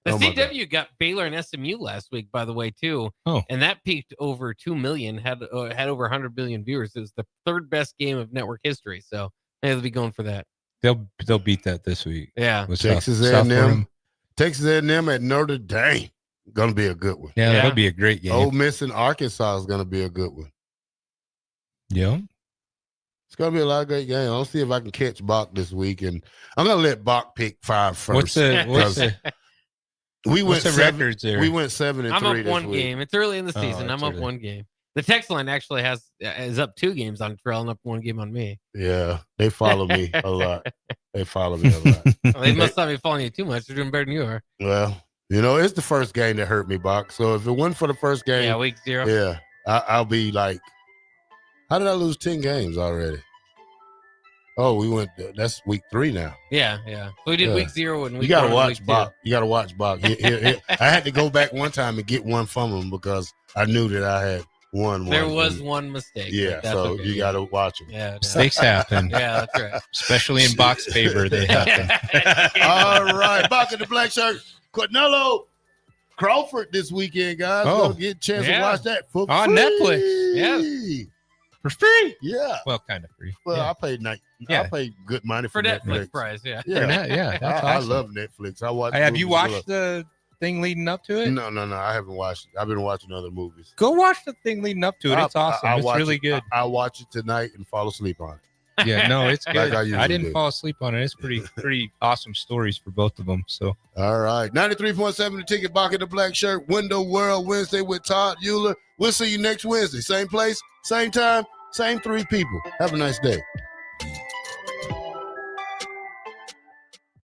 The Oh, my God. CW got Baylor and SMU last week, by the way, too. Oh, and that peaked over 2 million. Had over 100 million viewers. It was the third best game of network history. So they'll be going for that. They'll beat that this week. Yeah, with Texas South A&M. Florida. Texas A&M at Notre Dame. Gonna be a good one. Yeah, that'll be a great game. Ole Miss and Arkansas is gonna be a good one. Yeah. It's gonna be a lot of great games. I'll see if I can catch Bock this week, and I'm gonna let Bock pick 5 first. What's the we went what's the seven, records there? We went 7-3. I'm up this one week. game. It's early in the Oh, season. I'm it's up early. one game. The text line actually is up 2 games on Terrell and up 1 game on me. Yeah, they follow me a lot. They follow me a lot. Well, they must not be following you too much. They're doing better than you are. Well, it's the first game that hurt me, Bock. So if it wasn't for the first game, Yeah, week 0. yeah, I'll be like, how did I lose 10 games already? Oh, we went. That's week 3 now. Yeah. So we did week 0 and week You gotta 1 and watch week 2. Bock. You gotta watch Bock. I had to go back one time and get one from him because I knew that I had won one. There was one mistake. Yeah, but that's so okay. you gotta watch him. Yeah, Mistakes happen. Yeah, that's right. Especially in Bock's favor, they happen. All right, Bock in the black shirt. Canelo Crawford this weekend, guys. Oh. Go get a chance to Yeah. watch that for On free. Netflix. Yeah. For free? Yeah. Well, kind of free. Well, yeah. I paid Yeah. I paid good money For for Netflix price, yeah. Yeah, Yeah, that's I awesome. love Netflix. I watch. Have you movies watched a lot. the thing leading up to it? No, I haven't watched it. I've been watching other movies. Go watch the thing leading up to it. It's awesome. It's watch really it- good. I watch it tonight and fall asleep on it. Yeah, no, it's Like good. I usually I didn't do. fall asleep on it. It's pretty awesome stories for both of them. So All right. 93.7 The Ticket, Bock in the black shirt. Window World Wednesday with Todd Euler. We'll see you next Wednesday. Same place, same time, same 3 people. Have a nice day.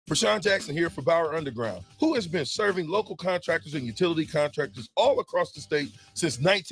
Rashawn Jackson here for Bauer Underground, who has been serving local contractors and utility contractors all across the state since